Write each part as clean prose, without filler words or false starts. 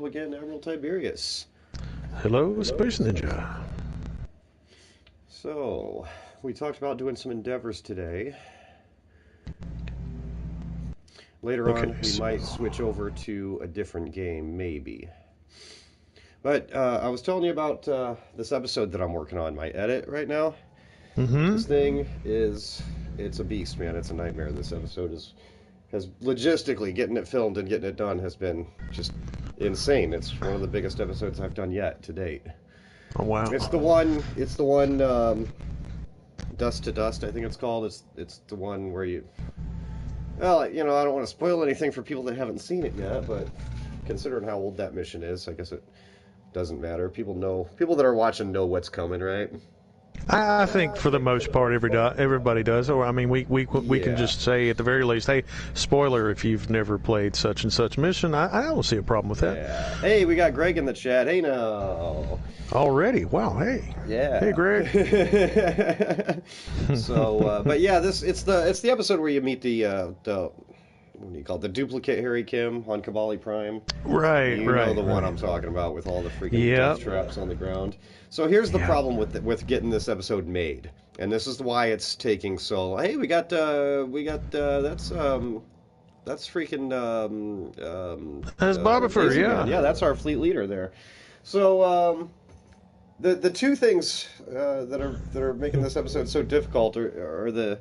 hello again, Admiral Tiberius. Hello, Space Ninja. So, we talked about doing some endeavors today. Later on, we might switch over to a different game, maybe. But I was telling you about this episode that I'm working on, my edit right now. This thing it's a beast, man. It's a nightmare. This episode has logistically, getting it filmed and getting it done has been just insane. It's one of the biggest episodes I've done yet to date. Oh, wow. It's the one, Dust to Dust, I think it's called. It's the one where well, I don't want to spoil anything for people that haven't seen it yet, but considering how old that mission is, I guess it doesn't matter. People that are watching know what's coming, right? I think for the most part, everybody does. Or I mean, we can just say at the very least, hey, spoiler if you've never played such and such mission. I don't see a problem with that. Yeah. Hey, we got Greg in the chat. Hey, no. Already? Wow. Hey. Yeah. Hey, Greg. So, but yeah, it's the episode where you meet the what do you call it? The duplicate Harry Kim on Kabali Prime. Right. You know the one I'm talking about with all the freaking death traps on the ground. So here's the problem with getting this episode made, and this is why it's taking so. Hey, we got that's freaking that's Bobifer, yeah. Yeah, that's our fleet leader there. So the two things that are making this episode so difficult are the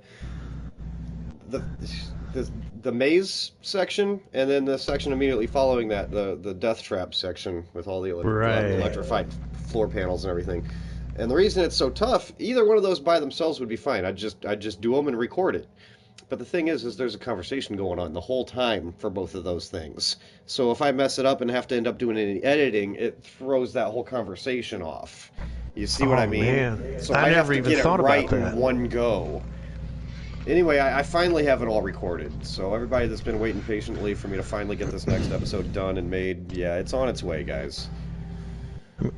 maze section, and then the section immediately following that, the death trap section with all the electrified floor panels and everything. And the reason it's so tough, either one of those by themselves would be fine. I'd just do them and record it. But the thing is there's a conversation going on the whole time for both of those things. So if I mess it up and have to end up doing any editing, it throws that whole conversation off. You see what I mean? Man. So I never even thought about that. Get it right in one go. Anyway, I finally have it all recorded, so everybody that's been waiting patiently for me to finally get this next episode done and made, yeah, it's on its way, guys.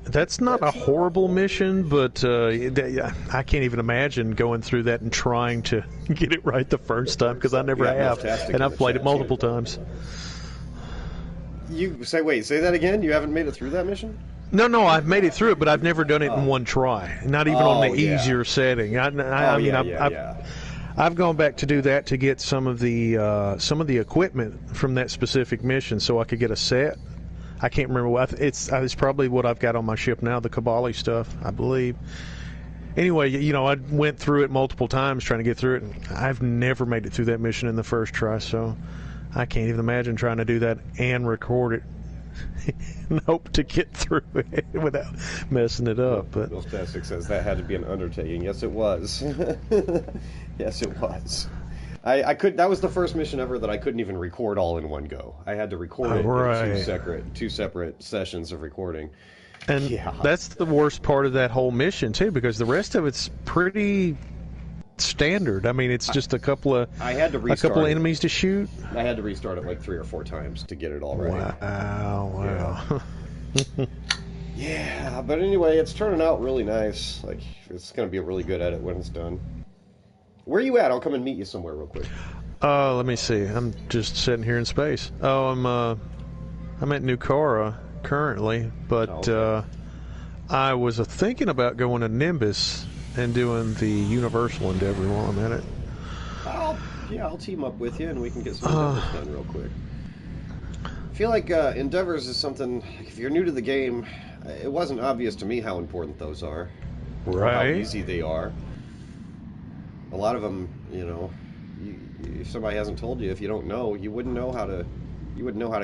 That's not a horrible mission, but I can't even imagine going through that and trying to get it right the first time, because I never have, and I've played it multiple times. Say that again? You haven't made it through that mission? No, I've made it through it, but I've never done it in one try, not even on the easier setting. I've gone back to do that to get some of the equipment from that specific mission, so I could get a set. I can't remember what it's probably what I've got on my ship now, the Kabali stuff, I believe. Anyway, I went through it multiple times trying to get through it, and I've never made it through that mission in the first try, so I can't even imagine trying to do that and record it and hope to get through it without messing it up. But Nostastic says that had to be an undertaking. Yes, it was. Yes, it was. I could. That was the first mission ever that I couldn't even record all in one go. I had to record it in two separate sessions of recording. And that's the worst part of that whole mission too, because the rest of it's pretty standard. I mean, it's just a couple of enemies to shoot. I had to restart it like 3 or 4 times to get it all right. Wow. Yeah, but anyway, it's turning out really nice. Like, it's going to be a really good edit when it's done. Where are you at? I'll come and meet you somewhere real quick. Let me see. I'm just sitting here in space. Oh, I'm at Nukara currently, but I was thinking about going to Nimbus and doing the Universal Endeavor while I'm at it. I'll team up with you and we can get some Endeavors done real quick. I feel like Endeavors is something, if you're new to the game, it wasn't obvious to me how important those are. Right. How easy they are. A lot of them, if somebody hasn't told you, if you don't know, you wouldn't know how to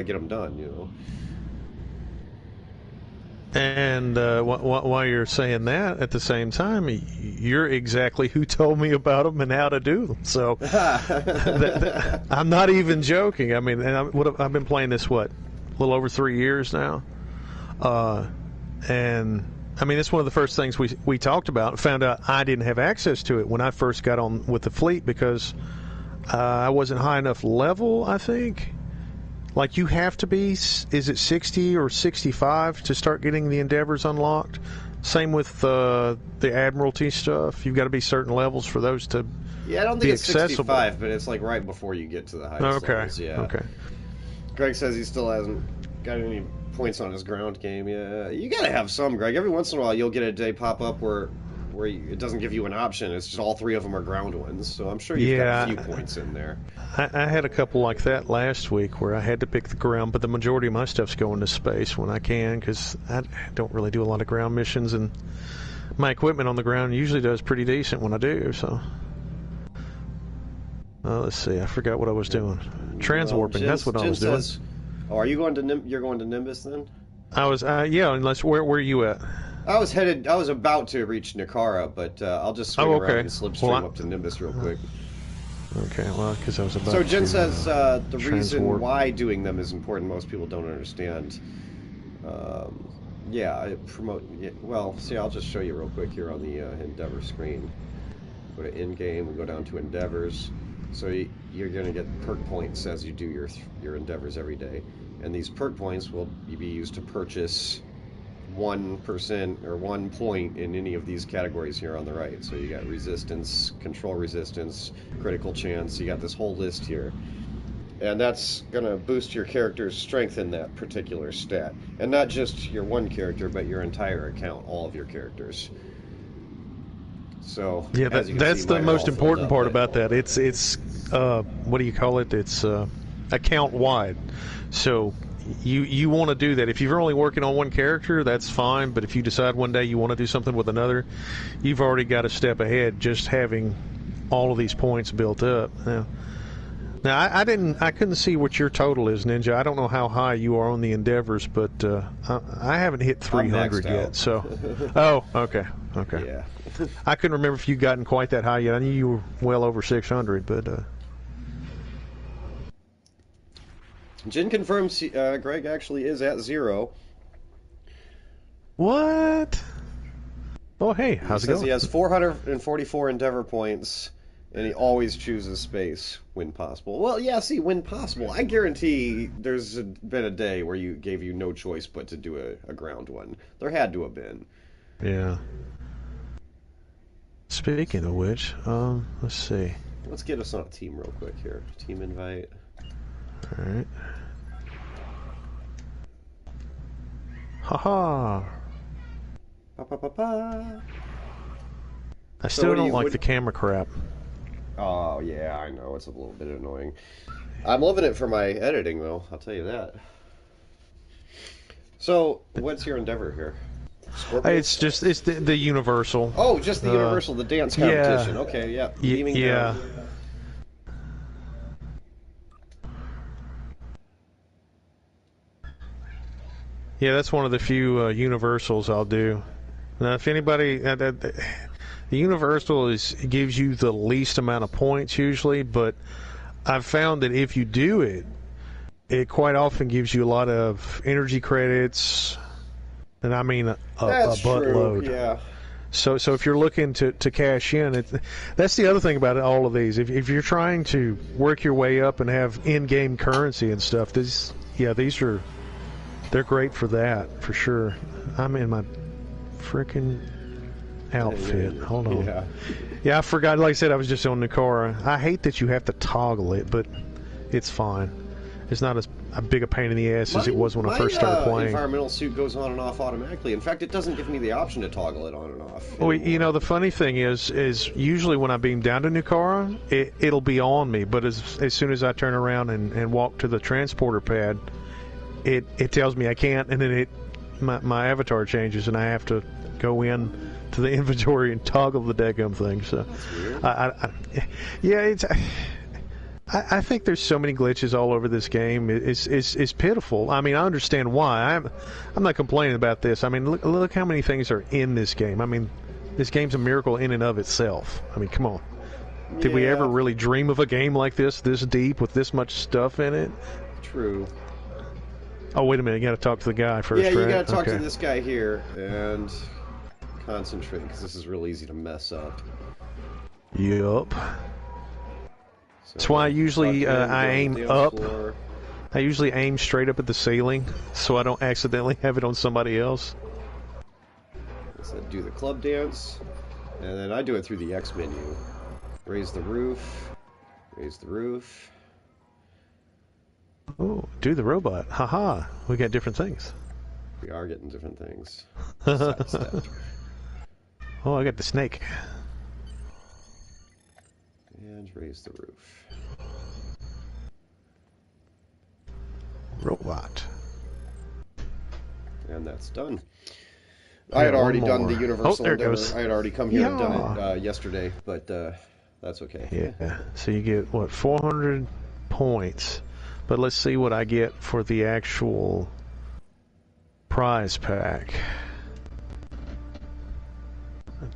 get them done, And while you're saying that, at the same time, you're exactly who told me about them and how to do them. So I'm not even joking. I mean, I've been playing this, a little over 3 years now. And I mean, it's one of the first things we talked about. Found out I didn't have access to it when I first got on with the fleet because I wasn't high enough level, I think. Like, you have to be, is it 60 or 65 to start getting the Endeavors unlocked? Same with the Admiralty stuff. You've got to be certain levels for those to I don't think it's accessible. 65, but it's like right before you get to the highest levels. Yeah. Okay. Greg says he still hasn't got any points on his ground game. Yeah, you gotta have some, Greg. Every once in a while, you'll get a day pop up where it doesn't give you an option. It's just all three of them are ground ones. So I'm sure you've got a few points in there. I had a couple like that last week where I had to pick the ground, but the majority of my stuff's going to space when I can because I don't really do a lot of ground missions, and my equipment on the ground usually does pretty decent when I do. So, let's see. I forgot what I was doing. Transwarping. That's what I was doing. Oh, are you going to you're going to Nimbus then? I was. Yeah. Unless where are you at? I was about to reach Nicara, but I'll just swing around and slipstream up to Nimbus real quick. Okay, well, because I was about to... So Jen says the reason why doing them is important, most people don't understand. Yeah, well, see, I'll just show you real quick here on the Endeavor screen. Go to in-game, we go down to Endeavors. So you're going to get perk points as you do your Endeavors every day. And these perk points will be used to purchase 1% or 1 point in any of these categories here on the right. So you got resistance, control resistance, critical chance. You got this whole list here. And that's going to boost your character's strength in that particular stat. And not just your one character, but your entire account, all of your characters. So yeah, that's the most important part about that. It's what do you call it? It's account wide. So you want to do that. If you're only working on one character, that's fine. But if you decide one day you want to do something with another, you've already got a step ahead just having all of these points built up. Now I couldn't see what your total is, Ninja. I don't know how high you are on the Endeavors, but I haven't hit 300 yet. So, oh, okay. Yeah. I couldn't remember if you'd gotten quite that high yet. I knew you were well over 600, but. Jin confirms Greg actually is at 0. What? Oh, hey, how's it going? He has 444 Endeavor points, and he always chooses space when possible. Well, yeah, see, when possible. I guarantee there's been a day where you gave you no choice but to do a ground one. There had to have been. Yeah. Speaking of which, let's see. Let's get us on a team real quick here. Team invite. All right. Haha. Pa. I still don't like the camera crap. Oh yeah, I know it's a little bit annoying. I'm loving it for my editing though. I'll tell you that. So, what's your Endeavor here? It's the Universal. Oh, just the Universal, the dance competition. Yeah. Okay, yeah. Yeah. Yeah, that's one of the few Universals I'll do. Now, if anybody, the Universal gives you the least amount of points usually, but I've found that if you do it, it quite often gives you a lot of energy credits, and I mean a buttload. True, yeah. So if you're looking to cash in, that's the other thing about all of these. If you're trying to work your way up and have in-game currency and stuff, they're great for that, for sure. I'm in my freaking outfit. Hold on. Yeah, I forgot. Like I said, I was just on Nicara. I hate that you have to toggle it, but it's fine. It's not as big a pain in the ass as it was when I first started playing. My environmental suit goes on and off automatically. In fact, it doesn't give me the option to toggle it on and off. Well, you know, the funny thing is usually when I beam down to Nicara, it'll be on me. But as soon as I turn around and walk to the transporter pad, it tells me I can't, and then my avatar changes, and I have to go in to the inventory and toggle the daggum thing. So, I think there's so many glitches all over this game. It's pitiful. I mean, I understand why. I'm not complaining about this. I mean, look how many things are in this game. I mean, this game's a miracle in and of itself. I mean, come on. Did we ever really dream of a game like this deep with this much stuff in it? True. Oh, wait a minute. You got to talk to the guy first, right? Yeah, you right? got to talk to this guy here and concentrate, because this is real easy to mess up. Yup. That's why I usually I aim up. Floor. I usually aim straight up at the ceiling, so I don't accidentally have it on somebody else. So do the club dance, and then I do it through the X menu. Raise the roof. Raise the roof. Oh, do the robot. Haha. We got different things. We are getting different things. Sidestep. Oh, I got the snake. And raise the roof. Robot. And that's done. I had already done the Universal Endeavor. Goes. I had already come here and done it yesterday, but that's okay. Yeah. So you get, what, 400 points. But let's see what I get for the actual prize pack.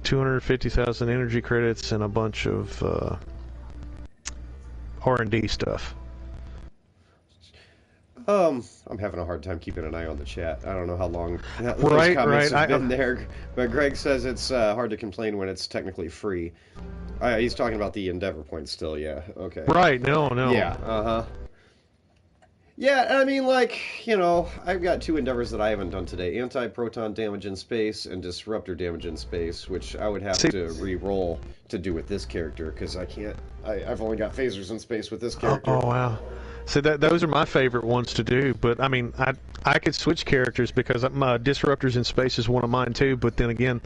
250,000 energy credits and a bunch of R&D stuff. I'm having a hard time keeping an eye on the chat. I don't know how long those comments have been there, but Greg says it's hard to complain when it's technically free. He's talking about the Endeavor points still, yeah. Okay. Right, no. Yeah, Yeah, I mean, like, you know, I've got 2 Endeavors that I haven't done today. Anti-proton damage in space and disruptor damage in space, which I would have to re-roll to do with this character, because I can't... I've only got phasers in space with this character. Oh wow. So those are my favorite ones to do, but I mean, I could switch characters because my disruptors in space is one of mine too, but then again,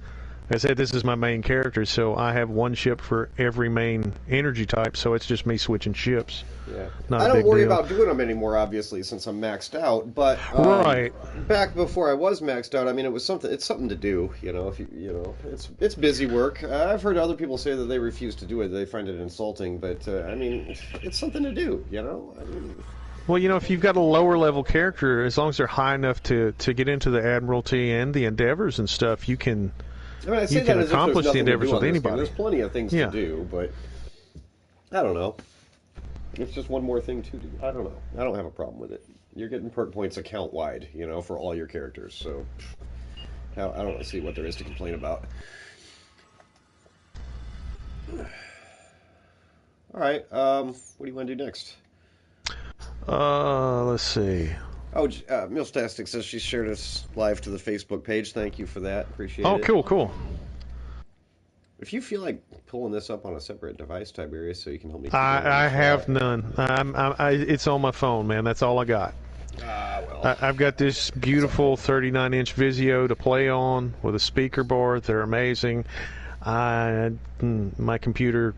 like I said, this is my main character, so I have one ship for every main energy type, so it's just me switching ships. Yeah. Not I a don't big worry deal. about doing them anymore, obviously, since I'm maxed out. But right. Back before I was maxed out, I mean, it was something. It's something to do, you know. If you know, it's busy work. I've heard other people say that they refuse to do it; they find it insulting. But I mean, it's something to do, you know. I mean, well, you know, if you've got a lower level character, as long as they're high enough to get into the Admiralty and the Endeavors and stuff, you can. I mean, I say you can that as accomplish if the there's Endeavors with anybody. There's plenty of things to do, but I don't know. It's just one more thing to do. I don't know. I don't have a problem with it. You're getting perk points account-wide, you know, for all your characters, so I don't see what there is to complain about. All right, what do you want to do next? Let's see. Oh, Milstastic says she shared us live to the Facebook page. Thank you for that. Appreciate it. Oh, cool. If you feel like pulling this up on a separate device, Tiberius, so you can help me. I have none. It's on my phone, man. That's all I got. Well. I've got this beautiful 39-inch Vizio to play on with a speaker board. They're amazing. My computer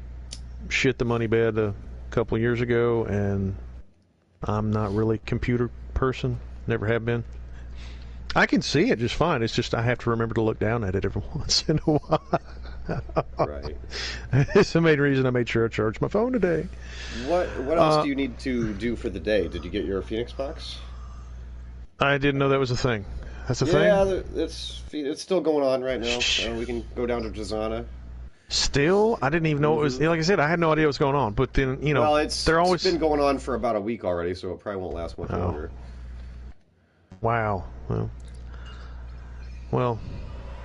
shit the money bed a couple of years ago, and I'm not really a computer person. Never have been. I can see it just fine. It's just I have to remember to look down at it every once in a while. Right. It's the main reason I made sure I charged my phone today. What else do you need to do for the day? Did you get your Phoenix box? I didn't know that was a thing. That's a thing? Yeah, it's still going on right now. We can go down to Jazana. Still? I didn't even know it was... Like I said, I had no idea what was going on. But then, you know, well, it's been going on for about a week already, so it probably won't last much longer. Wow. Well,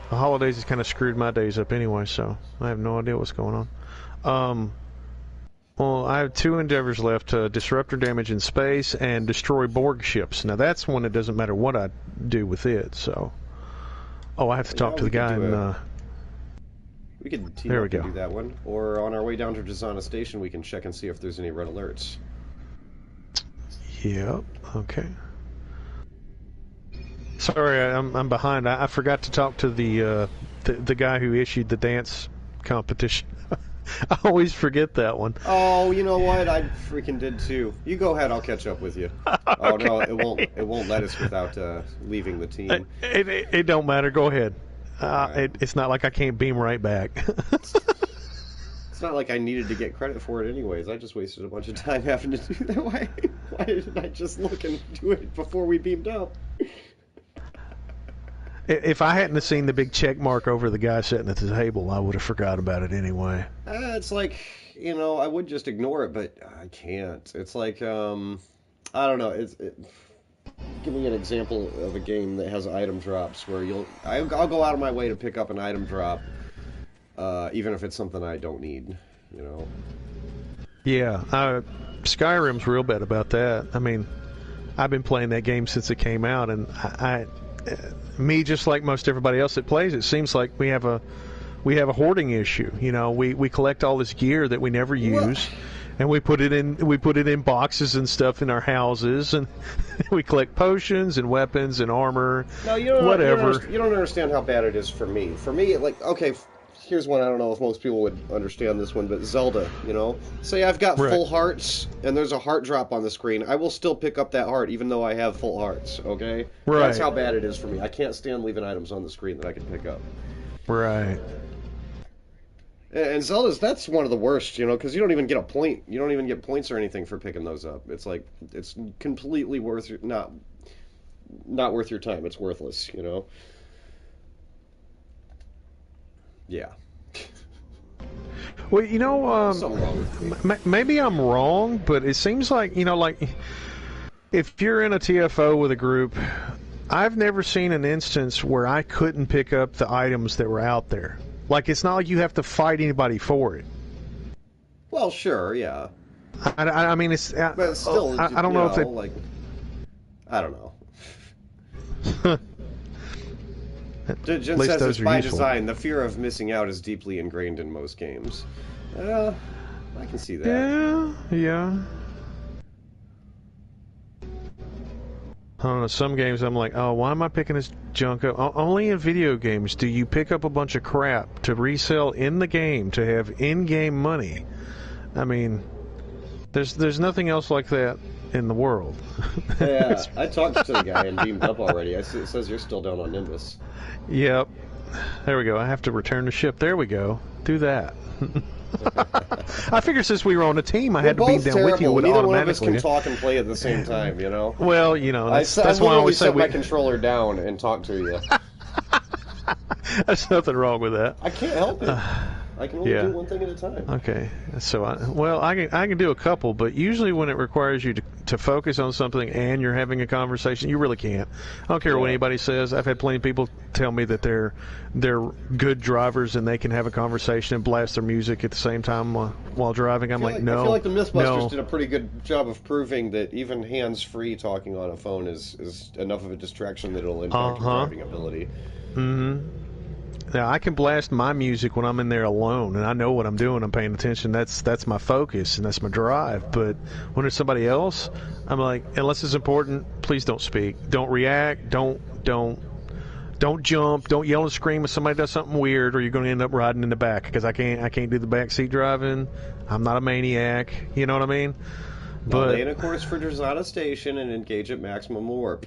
the holidays has kind of screwed my days up anyway, so I have no idea what's going on. Well, I have 2 endeavors left, disruptor damage in space and destroy Borg ships. Now, that's one that doesn't matter what I do with it, so... Oh, I have to talk to the guy and... We could team up and do that one. Or on our way down to Jazana Station, we can check and see if there's any red alerts. Yep, okay. Sorry, I'm behind. I forgot to talk to the guy who issued the dance competition. I always forget that one. Oh, you know what? I freaking did too. You go ahead. I'll catch up with you. Okay. Oh no, it won't let us without leaving the team. It don't matter. Go ahead. Right. It's not like I can't beam right back. It's not like I needed to get credit for it anyways. I just wasted a bunch of time having to do that. Why didn't I just look and do it before we beamed up? If I hadn't have seen the big check mark over the guy sitting at the table, I would have forgot about it anyway. It's like, you know, I would just ignore it, but I can't. It's like, I don't know. Give me an example of a game that has item drops where I'll go out of my way to pick up an item drop, even if it's something I don't need, you know. Yeah, Skyrim's real bad about that. I mean, I've been playing that game since it came out, and me, just like most everybody else that plays, it seems like we have a hoarding issue. You know, we collect all this gear that we never use, and we put it in boxes and stuff in our houses, and we collect potions and weapons and armor. No, you don't. Whatever. You don't understand how bad it is for me. For me, like, okay, here's one. I don't know if most people would understand this one, but Zelda. Say I've got full hearts, and there's a heart drop on the screen. I will still pick up that heart, even though I have full hearts. Okay. Right. That's how bad it is for me. I can't stand leaving items on the screen that I can pick up. Right. And Zelda's, that's one of the worst, because you don't even get a point. You don't even get points or anything for picking those up. It's like, it's completely not worth your time. It's worthless, Yeah. Well, something wrong with me. Maybe I'm wrong, but it seems like, like, if you're in a TFO with a group, I've never seen an instance where I couldn't pick up the items that were out there. Like, it's not like you have to fight anybody for it. Well, sure, yeah. I mean, it's... But still, I don't know if it... like... I don't know. Jen says it's by design. The fear of missing out is deeply ingrained in most games. I can see that. Yeah. I don't know, some games I'm like, oh, why am I picking this junk up? Only in video games do you pick up a bunch of crap to resell in the game to have in-game money. I mean, there's nothing else like that in the world. Yeah, I talked to the guy and beamed up already. It says you're still down on Nimbus. Yep. There we go. I have to return the ship. There we go. Do that. I figured since we were on a team, I had to beam down with you. Neither one of us can talk and play at the same time, Well, that's why I always say set my controller down and talk to you. There's nothing wrong with that. I can't help it. I can only do one thing at a time. Okay, so I can do a couple, but usually when it requires you to focus on something and you're having a conversation, you really can't. I don't care what anybody says. I've had plenty of people tell me that they're good drivers and they can have a conversation and blast their music at the same time while driving. I'm like, no. I feel like the Mythbusters did a pretty good job of proving that even hands-free talking on a phone is enough of a distraction that it'll impact your driving ability. Mm-hmm. Now, I can blast my music when I'm in there alone, and I know what I'm doing. I'm paying attention. That's my focus, and that's my drive. But when it's somebody else, I'm like, unless it's important, please don't speak. Don't react. Don't jump. Don't yell and scream if somebody does something weird, or you're going to end up riding in the back, because I can't do the backseat driving. I'm not a maniac. You know what I mean? But lay in a course for Drazana Station and engage at maximum warp.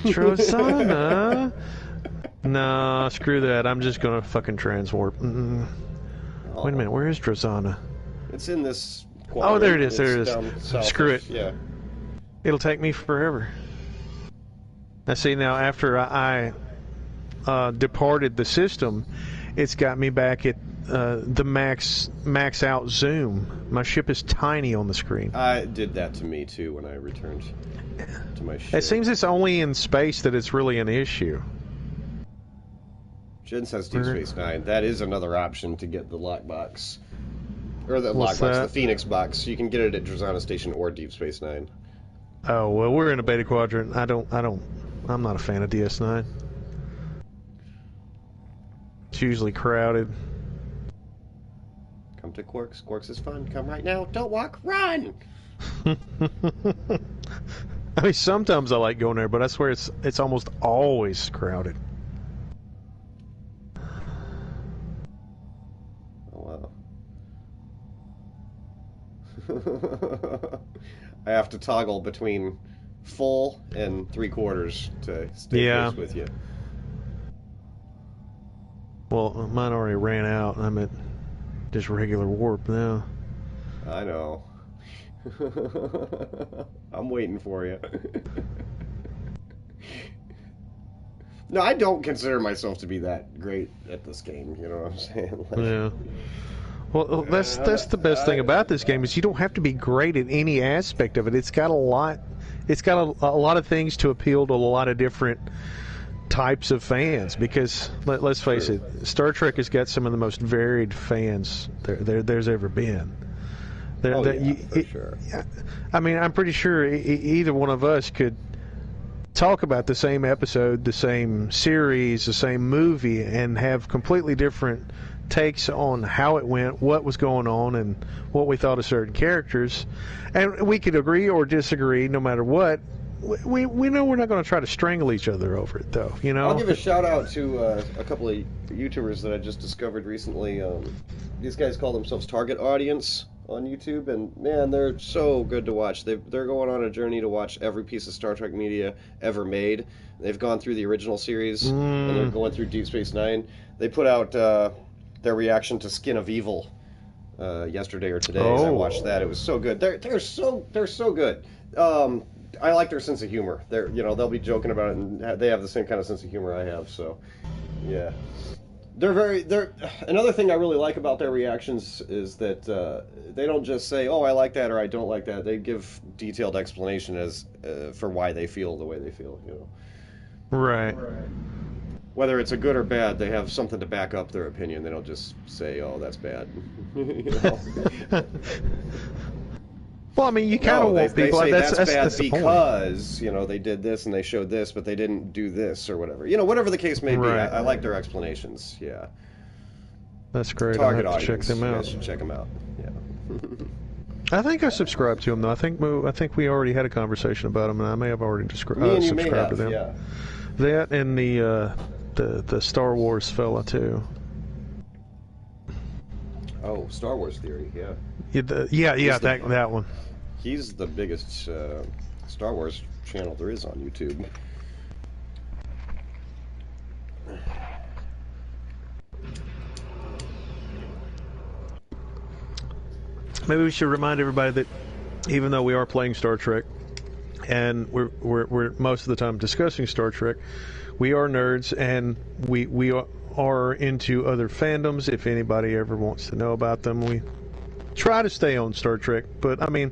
Drazana? No, screw that. I'm just gonna fucking transwarp. Wait a minute, where is Drazana? It's in this quadrant. Oh, there it is. There it is. Screw it. Yeah. It'll take me forever. Now, see, now after I departed the system, it's got me back at the max out zoom. My ship is tiny on the screen. It did that to me too when I returned to my ship. It seems it's only in space that it's really an issue. Jen says Deep Space Nine. That is another option to get the lockbox. Or the lockbox, the Phoenix box. You can get it at Drazana Station or Deep Space Nine. Oh, well, we're in a beta quadrant. I'm not a fan of DS9. It's usually crowded. Come to Quarks. Quarks is fun. Come right now. Don't walk. Run! I mean, sometimes I like going there, but I swear it's almost always crowded. I have to toggle between full and 3/4 to stay close with you. Well, mine already ran out. I'm at just regular warp now. I know. I'm waiting for you. No, I don't consider myself to be that great at this game. You know what I'm saying? Yeah. Well, that's the best thing about this game is you don't have to be great at any aspect of it. It's got a lot. It's got a lot of things to appeal to a lot of different types of fans. Because let's face it, Star Trek has got some of the most varied fans there's ever been. For sure. I mean, I'm pretty sure either one of us could talk about the same episode, the same series, the same movie, and have completely different takes on how it went, what was going on, and what we thought of certain characters. And we could agree or disagree no matter what. We know we're not going to try to strangle each other over it, though. You know. I'll give a shout out to a couple of YouTubers that I just discovered recently. These guys call themselves Target Audience on YouTube, and man, they're so good to watch. They're going on a journey to watch every piece of Star Trek media ever made. They've gone through the original series, and they're going through Deep Space Nine. They put out their reaction to Skin of Evil yesterday or today. And I watched that. It was so good. They're so good. I like their sense of humor. They'll be joking about it, and they have the same kind of sense of humor I have. So, yeah, they're another thing I really like about their reactions is that they don't just say, "Oh, I like that" or "I don't like that." They give detailed explanation as for why they feel the way they feel. Right. Whether it's a good or bad, they have something to back up their opinion. They don't just say, "Oh, that's bad." Well, I mean, you kind of want people. They say that's bad the because they did this and they showed this, but they didn't do this or whatever. Whatever the case may be. Right. I like their explanations. Yeah. That's great. Target I'll have to Audience. check them out. You guys should check them out. Yeah. I think I subscribed to them though. I think we already had a conversation about them, and I may have already subscribed to them. Yeah. That and the Star Wars fella too. Oh, Star Wars Theory. Yeah. That one. He's the biggest Star Wars channel there is on YouTube. Maybe we should remind everybody that even though we are playing Star Trek, and we're most of the time discussing Star Trek, we are nerds, and we are into other fandoms. If anybody ever wants to know about them, we try to stay on Star Trek, but I mean,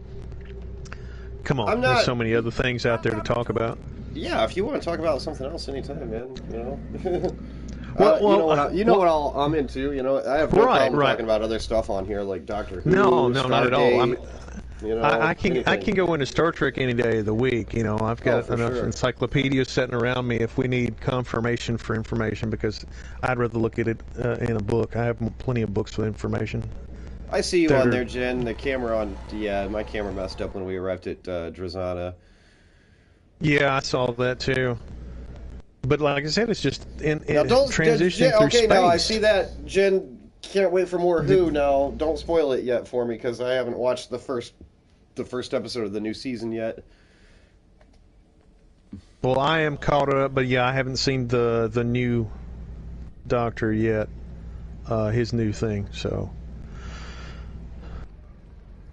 come on, there's so many other things out there to talk about. Yeah, if you want to talk about something else anytime, man, Well, you know what I'm into. I have no problem talking about other stuff on here, like Doctor Who. No, not at all. I mean, I can anything. go into Star Trek any day of the week. I've got enough encyclopedias sitting around me if we need confirmation for information, because I'd rather look at it in a book. I have plenty of books with information. I see you on there, Jen. The camera my camera messed up when we arrived at Drazana. Yeah, I saw that too. But like I said, it's just in transitioning through space. Now I see that. Jen, can't wait for more Who now. Don't spoil it yet for me, because I haven't watched the first episode of the new season yet. Well, I am caught up, but yeah, I haven't seen the new Doctor yet. His new thing, so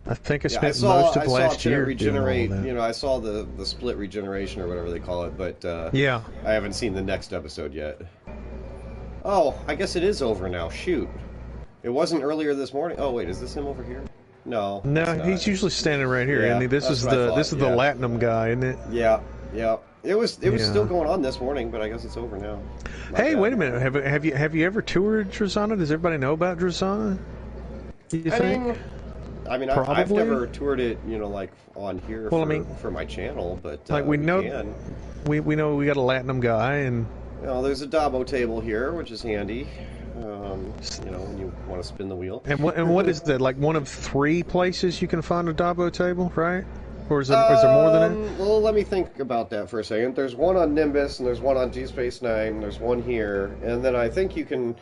I think I spent most of last year regenerate. doing all that. I saw the split regeneration or whatever they call it, but yeah, I haven't seen the next episode yet. Oh, I guess it is over now. Shoot, it wasn't earlier this morning. Oh wait, is this him over here? No, he's usually standing right here. Yeah, this is the Latinum guy, isn't it? Yeah. It was still going on this morning, but I guess it's over now. Hey, wait a minute. Have you ever toured Drazana? Does everybody know about Drazana? You think? I mean, I've never toured it, like on here for my channel, but like we know we know we got a Latinum guy, and there's a Dabo table here, which is handy. When you want to spin the wheel. And what is that? Like one of 3 places you can find a Dabo table, right? Or is there more than it? Well, let me think about that for a second. There's one on Nimbus, and there's one on Deep Space Nine. There's one here, and then I think you can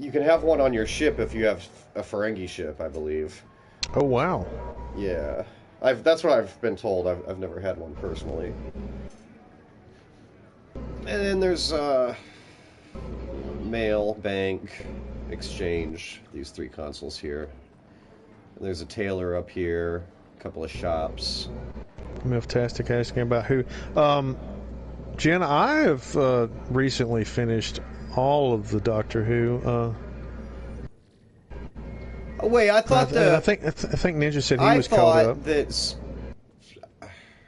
have one on your ship if you have a Ferengi ship, I believe. Oh wow! Yeah, that's what I've been told. I've never had one personally. And then there's mail, bank, exchange. These 3 consoles here. And there's a tailor up here. A couple of shops. Fantastic, asking about who. Jen, I have recently finished all of the Doctor Who. Oh wait, I thought I think Ninja said he was caught up.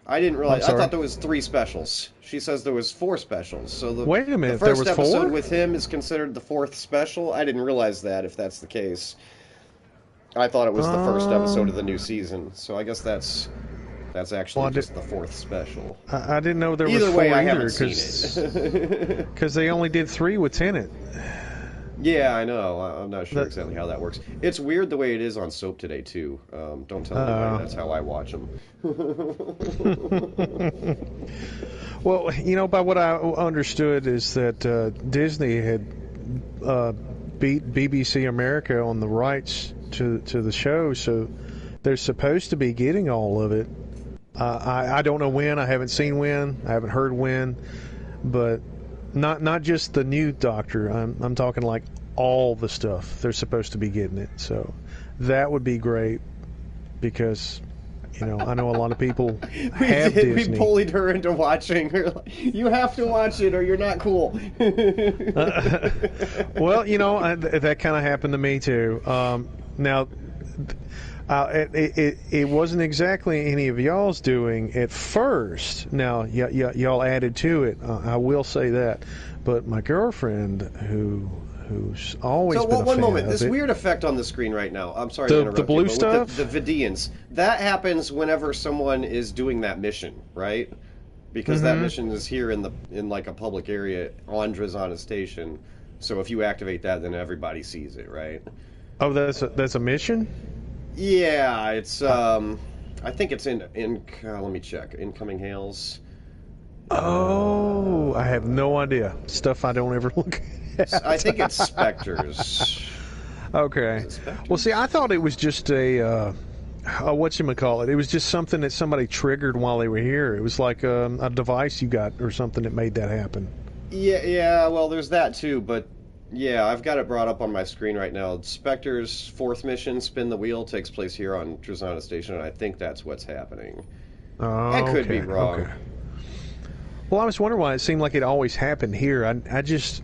I didn't realize. I thought there was 3 specials. She says there was 4 specials. So wait a minute, the first there was episode 4? with him is considered the 4th special. I didn't realize that. If that's the case, I thought it was the first episode of the new season. So I guess that's actually just the 4th special. I didn't know there was 4 either way. I either, haven't seen it because they only did 3 with Tenet. Yeah, I know. I'm not sure That, exactly how that works. It's weird the way it is on soap today too. Don't tell anybody that's how I watch them. well, by what I understood is that Disney had beat BBC America on the rights to the show, so they're supposed to be getting all of it. I don't know when. I haven't seen when. I haven't heard when. But not just the new Doctor. I'm talking like all the stuff. They're supposed to be getting it. So that would be great because I know a lot of people have Disney. We bullied her into watching. You have to watch it or you're not cool. Well, that kind of happened to me too. Now, it wasn't exactly any of y'all's doing at first. Now, y'all added to it. I will say that. But my girlfriend, who's always been a fan one moment. of This it, weird effect on the screen right now. I'm sorry to interrupt the blue you, but stuff? with the Vidians, that happens whenever someone is doing that mission, right? Because that mission is here in like a public area on Drazana Station. So if you activate that, then everybody sees it, right? Oh, that's a mission? Yeah, it's I think it's in let me check. Incoming hails. Oh, I have no idea. Stuff I don't ever look at. I think it's Spectres. Okay. Well, see, I thought it was just a whatchamacallit. It was just something that somebody triggered while they were here. It was like a device you got or something that made that happen. Yeah, well, there's that too, but yeah, I've got it brought up on my screen right now. Spectre's fourth mission, Spin the Wheel, takes place here on Drazana Station, and I think that's what's happening. Oh, I could be wrong. Okay. Well, I was wondering why it seemed like it always happened here. I just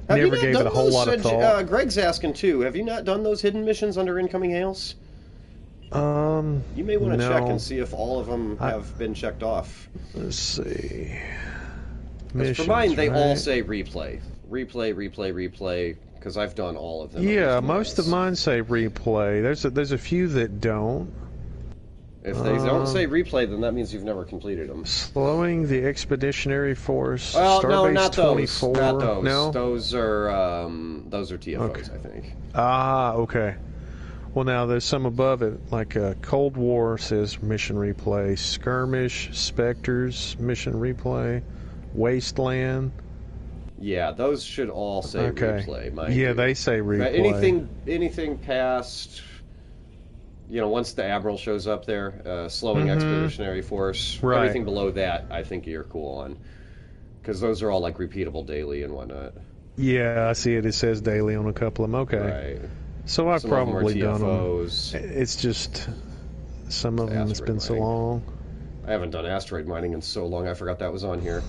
never gave it a whole lot of thought. Greg's asking too. Have you not done those hidden missions under Incoming Hails? You may want to check and see if all of them have been checked off. Let's see. Missions, for mine, they all say replay. Replay, because I've done all of them. Yeah, most of mine say replay. There's a few that don't. If they don't say replay, then that means you've never completed them. Slowing the Expeditionary Force. Well, no, Starbase not 24. those. Not those. No? Those are TFOs, Okay. I think. Ah, okay. Well, now there's some above it, like Cold War says mission replay, Skirmish, Spectres, mission replay, Wasteland. Yeah, those should all say replay. Yeah, they say replay. Anything past, once the Admiral shows up there, slowing Expeditionary Force, everything below that, I think you're cool on. Because those are all like repeatable daily and whatnot. Yeah, I see it. It says daily on a couple of them. Okay. Right. So I've probably done them. TFOs. It's just some of them. It's been so long. I haven't done asteroid mining in so long. I forgot that was on here.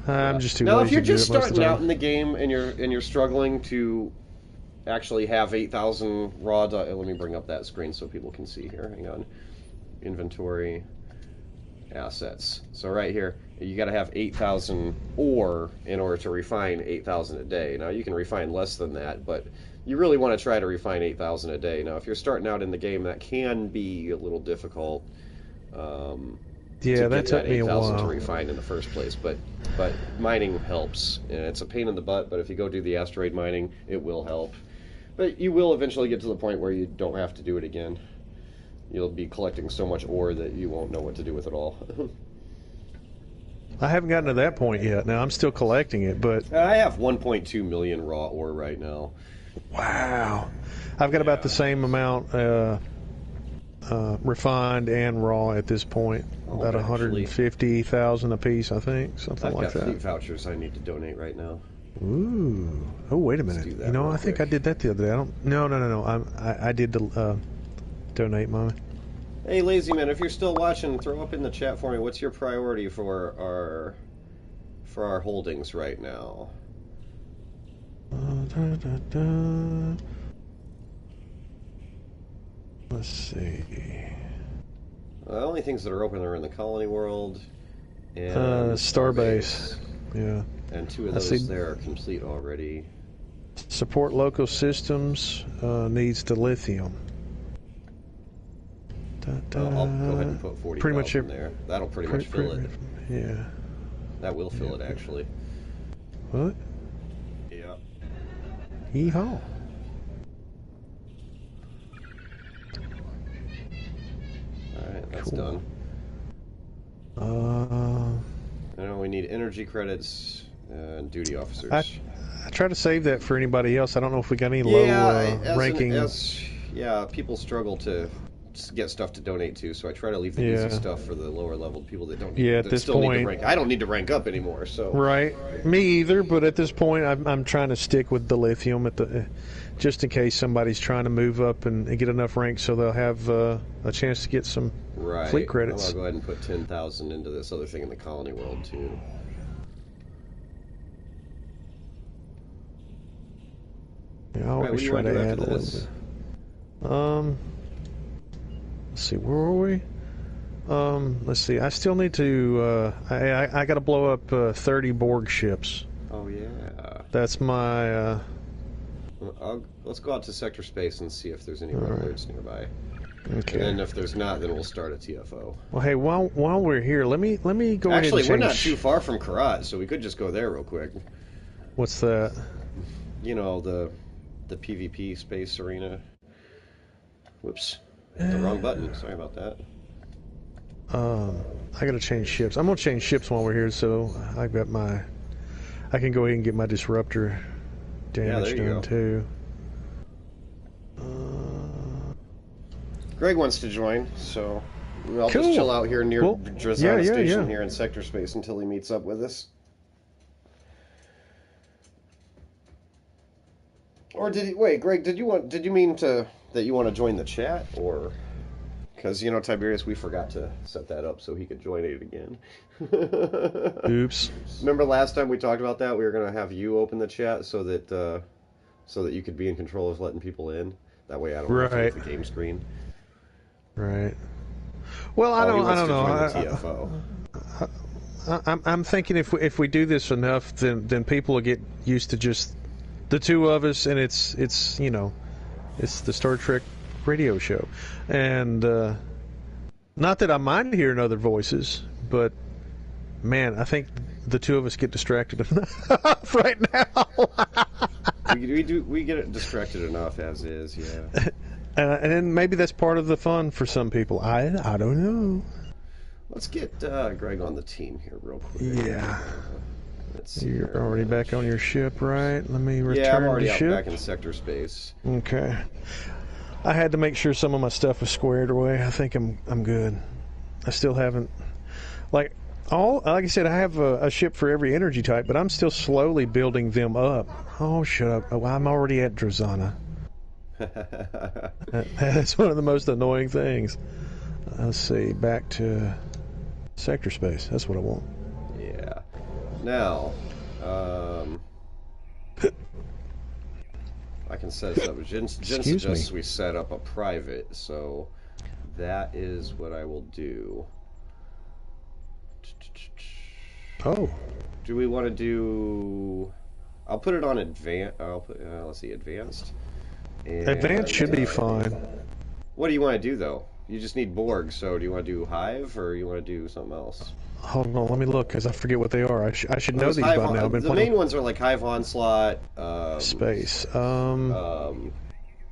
I'm just too now, lazy if you're to do just it most of starting the time. out in the game and you're struggling to actually have 8,000 raw. Let me bring up that screen so people can see here. Hang on. Inventory. Assets. So right here, you got to have 8,000 ore in order to refine 8,000 a day. Now you can refine less than that, but you really want to try to refine 8,000 a day. Now if you're starting out in the game, that can be a little difficult. Yeah, that took me a while to refine in the first place, but mining helps, and it's a pain in the butt. But if you go do the asteroid mining, it will help. But you will eventually get to the point where you don't have to do it again. You'll be collecting so much ore that you won't know what to do with it all. I haven't gotten to that point yet. Now, I'm still collecting it, but... I have 1.2 million raw ore right now. Wow. I've got about the same amount refined and raw at this point. About 150,000 a piece, I think. Something like that. I've got fleet vouchers I need to donate right now. Ooh. Oh, wait a minute. I think I did that the other day. No. I did donate mine. Hey, Lazy Man, if you're still watching, throw up in the chat for me. What's your priority for our holdings right now? Let's see. The only things that are open are in the Colony World and Starbase. Yeah. And two of those there are complete already. Support local systems needs dilithium. I'll go ahead and put 40,000 there. That'll pretty much fill it. Yeah. That will fill it, actually. What? Yeah. Yeehaw. Alright, that's Cool. done. I know we need energy credits and duty officers. I try to save that for anybody else. I don't know if we got any low ranking. People struggle to get stuff to donate to, so I try to leave the easy stuff for the lower level people that don't. Yeah, at this point, need to rank. I don't need to rank up anymore. So right, me either. But at this point, I'm trying to stick with the lithium just in case somebody's trying to move up and get enough ranks so they'll have a chance to get some fleet credits. I'll go ahead and put 10,000 into this other thing in the colony world too. Yeah, I always try to add this. Let's see, where were we? Let's see. I still need to. I got to blow up 30 Borg ships. Oh yeah. That's my. Let's go out to sector space and see if there's any red alerts nearby. Okay. And if there's not, then we'll start a TFO. Well, hey, while we're here, let me go ahead and change. Actually, we're not too far from Karat, so we could just go there real quick. What's that? You know, the PvP space arena. Whoops. I hit the wrong button. Sorry about that. I gotta change ships. I'm gonna change ships while we're here, so I can go ahead and get my disruptor damage done too. Greg wants to join, so I'll just chill out here near Drazana Station here in sector space until he meets up with us. Or wait, Greg, did you mean that you want to join the chat, or because Tiberius, we forgot to set that up so he could join it again. Oops. Remember last time we talked about that? We were gonna have you open the chat so that you could be in control of letting people in. That way I don't have to leave the game screen. Right. Well, I don't know. I'm thinking if we do this enough, then people will get used to just the two of us, and it's the Star Trek radio show, and not that I mind hearing other voices, but man, I think the two of us get distracted enough right now. we get distracted enough as is, yeah. And then maybe that's part of the fun for some people. I don't know. Let's get Greg on the team here real quick. Yeah. Let's see. You're already back on your ship, right? Let me return Yeah, I'm already to ship. back in sector space. Okay. I had to make sure some of my stuff was squared away. I think I'm good. I still haven't, like I said, I have a ship for every energy type, but I'm still slowly building them up. Oh, shut up! Oh, I'm already at Drazana. That's one of the most annoying things. Let's see, back to sector space. That's what I want. Yeah. Now, I can set this up. Jen suggests we set up a private, so that is what I will do. Oh. Do we want to do... I'll put it on advanced. Let's see, advanced. And advanced should be fine. What do you want to do, though? You just need Borg, so do you want to do Hive, or you want to do something else? Hold on, let me look, because I forget what they are. I should know these by now. I've been the main ones are like Hive Onslaught, Space,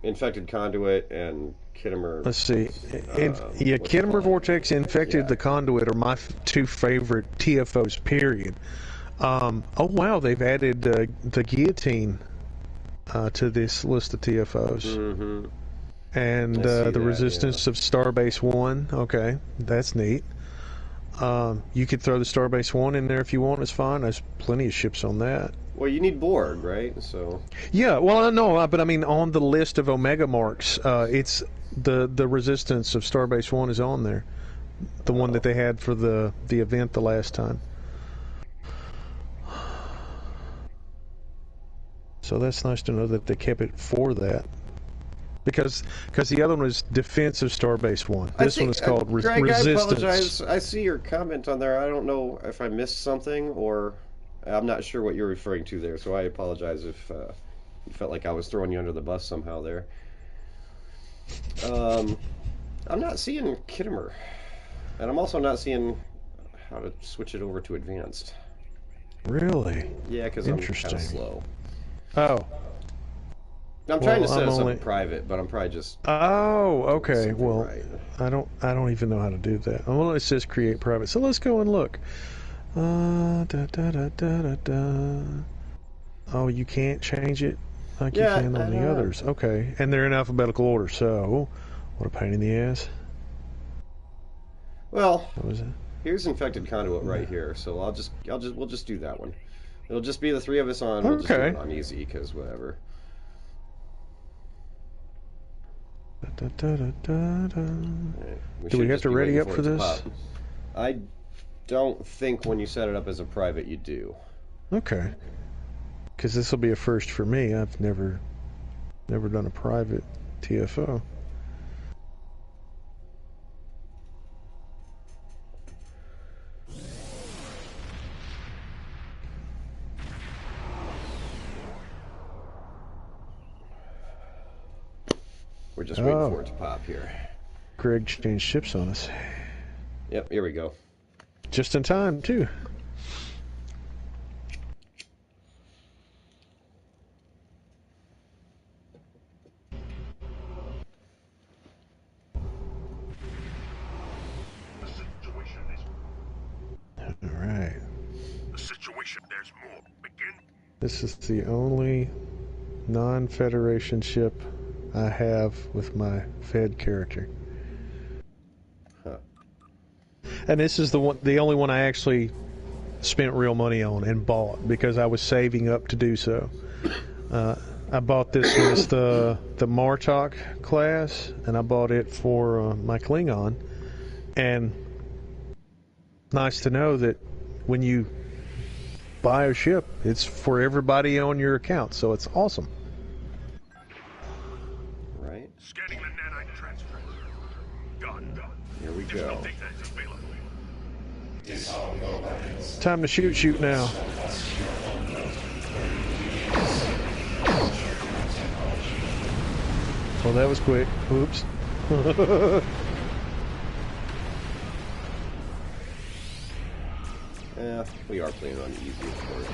Infected Conduit, and Kittimer. Let's see. Kittimer Vortex, Infected, the Conduit are my two favorite TFOs, period. Oh, wow, they've added the Guillotine to this list of TFOs. Mm-hmm. And the Resistance of Starbase 1. Okay, that's neat. You could throw the Starbase 1 in there if you want. It's fine. There's plenty of ships on that. Well, you need Borg, right? So. Yeah, well, I know, but I mean, on the list of Omega marks, it's the Resistance of Starbase 1 is on there. The one that they had for the event the last time. So that's nice to know that they kept it for that. Because the other one was Defense of Starbase 1. This one is called Greg, Resistance. I apologize. I see your comment on there. I don't know if I missed something, or I'm not sure what you're referring to there, so I apologize if you felt like I was throwing you under the bus somehow there. I'm not seeing Kittimer, and I'm also not seeing how to switch it over to advanced. Really? Yeah, because I'm kind Interesting. of slow. Oh. I'm trying to set us up private, but I'm probably just. Oh, okay. Well, right. I don't even know how to do that. Well, it says create private. So let's go and look. Da, da, da, da, da, da. Oh, you can't change it like you can on the others. Okay, and they're in alphabetical order. So, what a pain in the ass. Well, what was it? Here's infected conduit right here. So we'll just do that one. It'll just be the three of us on. We'll just do it on easy because whatever. Da, da, da, da, da. Right. Do we have to ready up for this? I don't think when you set it up as a private you do. Okay. Because this will be a first for me. I've never done a private TFO. We're just waiting for it to pop here. Greg changed ships on us. Yep, here we go. Just in time, too. Alright. The situation, there's more. Begin. This is the only non-Federation ship I have with my Fed character. Huh. And this is the only one I actually spent real money on and bought because I was saving up to do so. I bought this was the Martok class, and I bought it for my Klingon. And nice to know that when you buy a ship, it's for everybody on your account, so it's awesome. Right. Scanning the nanite transfer. Done. Here we go. Time to shoot now. Well, that was quick. Oops. Yeah, we are playing on easy, of course.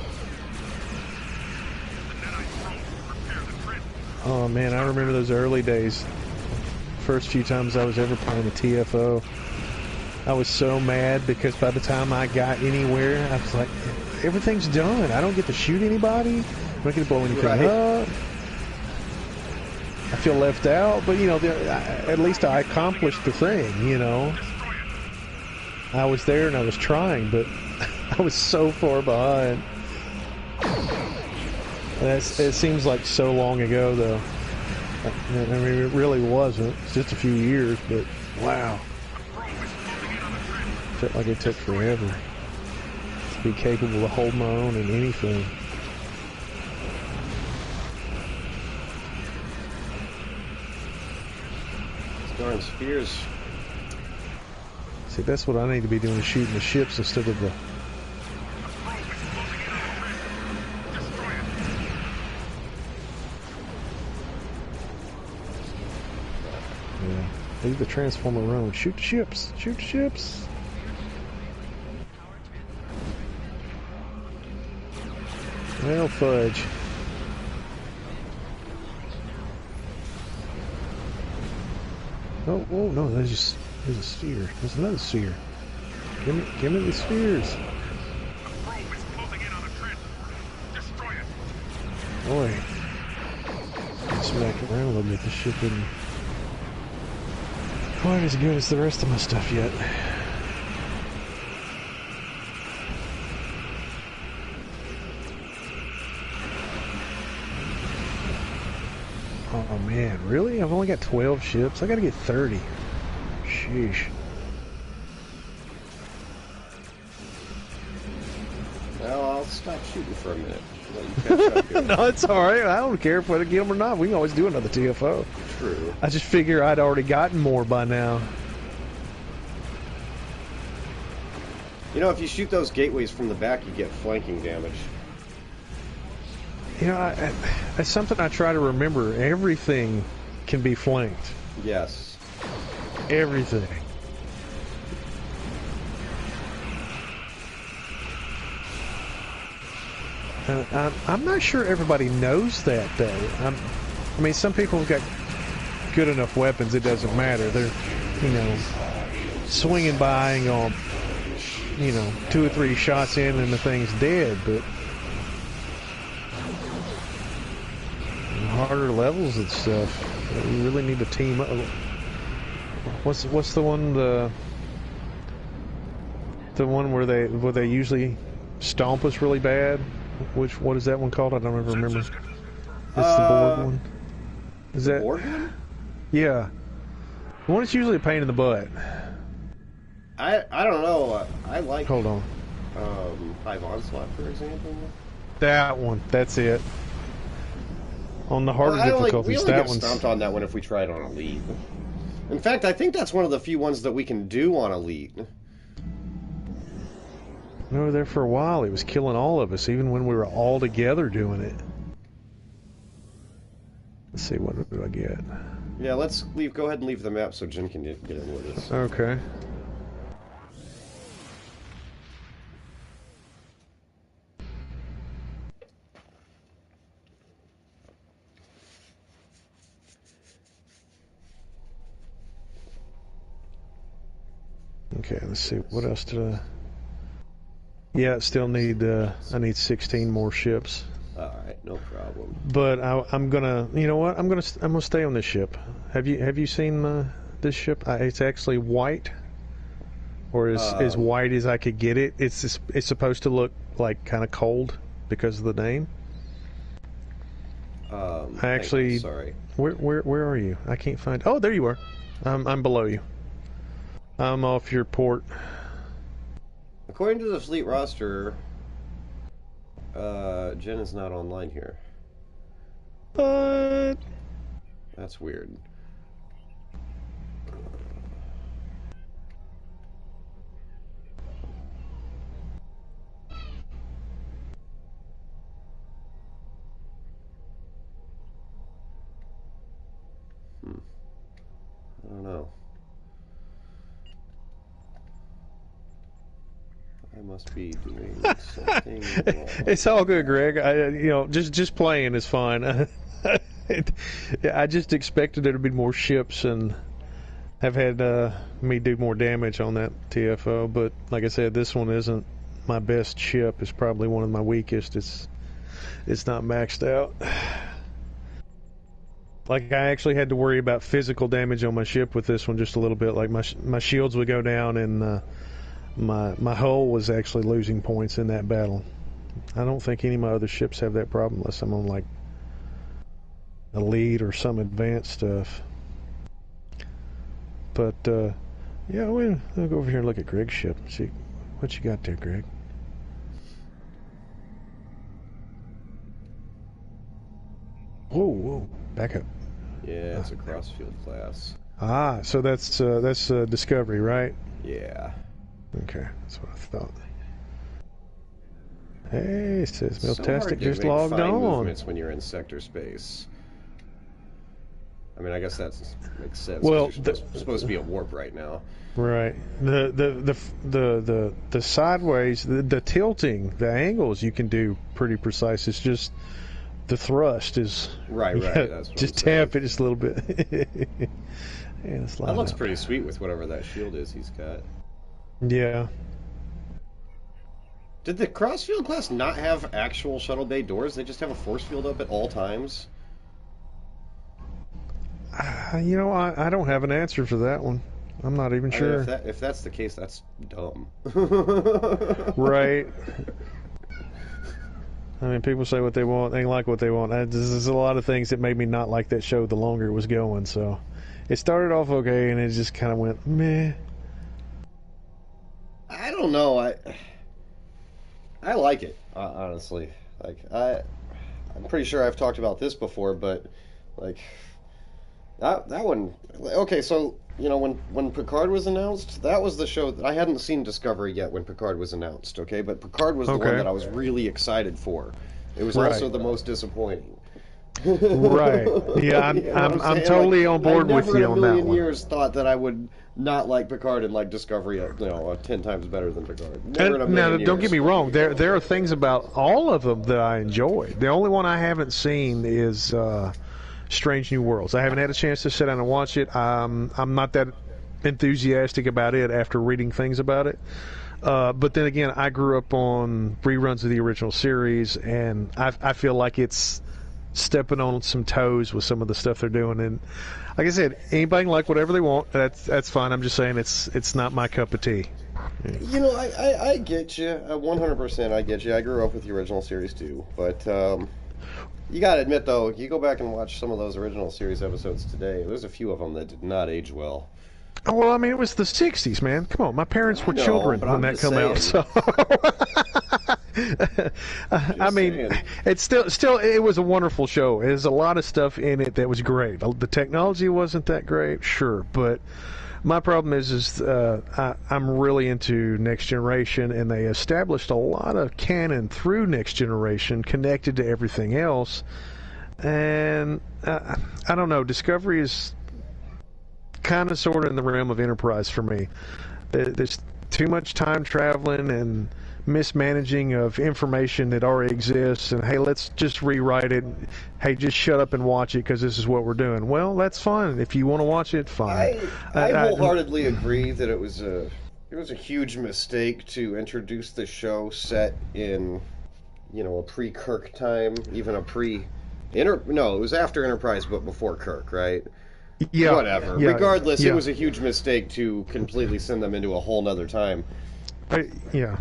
Oh man, I remember those early days. First few times I was ever playing a TFO. I was so mad because by the time I got anywhere, I was like, everything's done. I don't get to shoot anybody. I don't get to blow anything up. I feel left out, but you know, at least I accomplished the thing, you know. I was there and I was trying, but I was so far behind. It seems like so long ago, though. I mean, it really wasn't. It's just a few years, but wow. Felt like it took forever to be capable of holding my own in anything. Darn spears. See, that's what I need to be doing, is shooting the ships instead of the... Yeah, leave the transformer alone. Shoot the ships! Shoot the ships! Well, fudge. Oh, no, there's a sphere. There's another sphere. Give me the spheres. Boy. Smack around a little bit. This ship isn't quite as good as the rest of my stuff yet. Oh man, really? I've only got 12 ships? I gotta get 30. Sheesh. Well, I'll stop shooting for a minute. Let you catch up here. No, it's alright. I don't care if I get them or not. We can always do another TFO. True. I just figure I'd already gotten more by now. You know, if you shoot those gateways from the back, you get flanking damage. You know, it's something I try to remember. Everything can be flanked. Yes. Everything. I'm not sure everybody knows that, though. I mean, some people have got good enough weapons, it doesn't matter. They're, you know, swinging by and going, you know, 2 or 3 shots in and the thing's dead, but harder levels and stuff, you really need to team up. What's the one, the one where they usually stomp us really bad? What is that one called? I don't ever remember. It's the Borg one. Is that Borg one? Yeah, the one that's usually a pain in the butt. I don't know. I like. Hold on. 5 Onslaught, for example. That one. That's it. On the harder difficulties, we only that get one's stomped on that one if we try it on Elite. In fact, I think that's one of the few ones that we can do on Elite. We were there for a while. He was killing all of us, even when we were all together doing it. Let's see, what do I get? Yeah, let's leave. Go ahead and leave the map so Jim can get in with us. Okay. Okay, let's see. What else did I... Yeah, I still need, I need 16 more ships. Alright, no problem. But I'm gonna, you know what? I'm gonna stay on this ship. Have you seen this ship? It's actually white, or as white as I could get it. It's supposed to look like kind of cold because of the name. I actually, sorry. Where are you? I can't find. Oh, there you are. I'm below you. I'm off your port. According to the fleet roster, Jen is not online here. But that's weird. I don't know. I must be doing something wrong. It's all good, Greg. You know, just playing is fine. I just expected there to be more ships and have had me do more damage on that TFO. But like I said, this one isn't my best ship. It's probably one of my weakest. It's not maxed out. Like, I actually had to worry about physical damage on my ship with this one just a little bit. Like my shields would go down and my hull was actually losing points in that battle. I don't think any of my other ships have that problem unless I'm on like Elite or some advanced stuff. But yeah, we'll go over here and look at Greg's ship. See what you got there, Greg. Whoa, back up. Yeah, it's a crossfield class. Ah, so that's Discovery, right? Yeah. Okay, that's what I thought. Hey, it says Miltastic so just logged on. Movements when you're in sector space. I mean, I guess that makes sense. Well, you're supposed to be at warp right now. Right. The sideways, the tilting, the angles you can do pretty precise. It's just the thrust is right. That's what just tap it just a little bit. Yeah, that looks pretty sweet with whatever that shield is he's got. Yeah. Did the crossfield class not have actual shuttle bay doors? They just have a force field up at all times? You know, I don't have an answer for that one. I'm not even sure. I mean, if that's the case, that's dumb. Right. I mean, people say what they want. They like what they want. There's a lot of things that made me not like that show the longer it was going. So it started off okay, and it just kind of went meh. I don't know. I like it, honestly. Like I'm pretty sure I've talked about this before, but like that one. Okay, so you know when Picard was announced, that was the show that I hadn't seen Discovery yet when Picard was announced. Okay, but Picard was the one that I was really excited for. It was also the most disappointing. Right. Yeah, You know what I'm saying? Like, totally on I board with never in you a on that million one. years thought that I would not like Picard and like Discovery, 10 times better than Picard. Never in a Now, million don't get years. me wrong. There are things about all of them that I enjoy. The only one I haven't seen is Strange New Worlds. I haven't had a chance to sit down and watch it. I'm not that enthusiastic about it after reading things about it. But then again, I grew up on reruns of the original series, and I feel like it's stepping on some toes with some of the stuff they're doing. And like I said, anybody can like whatever they want. That's fine. I'm just saying it's not my cup of tea. You know, I get you. 100% I get you. I grew up with the original series too. But you gotta admit, though, you go back and watch some of those original series episodes today, there's a few of them that did not age well. Oh, well, I mean, it was the '60s, man. Come on, my parents were I know, children but when I'm that just come out. saying. So, I mean, saying. it's still, it was a wonderful show. There's a lot of stuff in it that was great. The technology wasn't that great, sure, but my problem is I'm really into Next Generation, and they established a lot of canon through Next Generation connected to everything else. And I don't know, Discovery is kind of sort of in the realm of Enterprise for me. There's too much time traveling and mismanaging of information that already exists, and hey, let's just rewrite it. Hey, just shut up and watch it because this is what we're doing. Well, that's fine. If you want to watch it, fine. I wholeheartedly agree that it was a huge mistake to introduce the show set in, a pre-Kirk time, even a no, it was after Enterprise but before Kirk, right? Yeah. Whatever. Yeah, Regardless, yeah. it was a huge mistake to completely send them into a whole nother time. Yeah.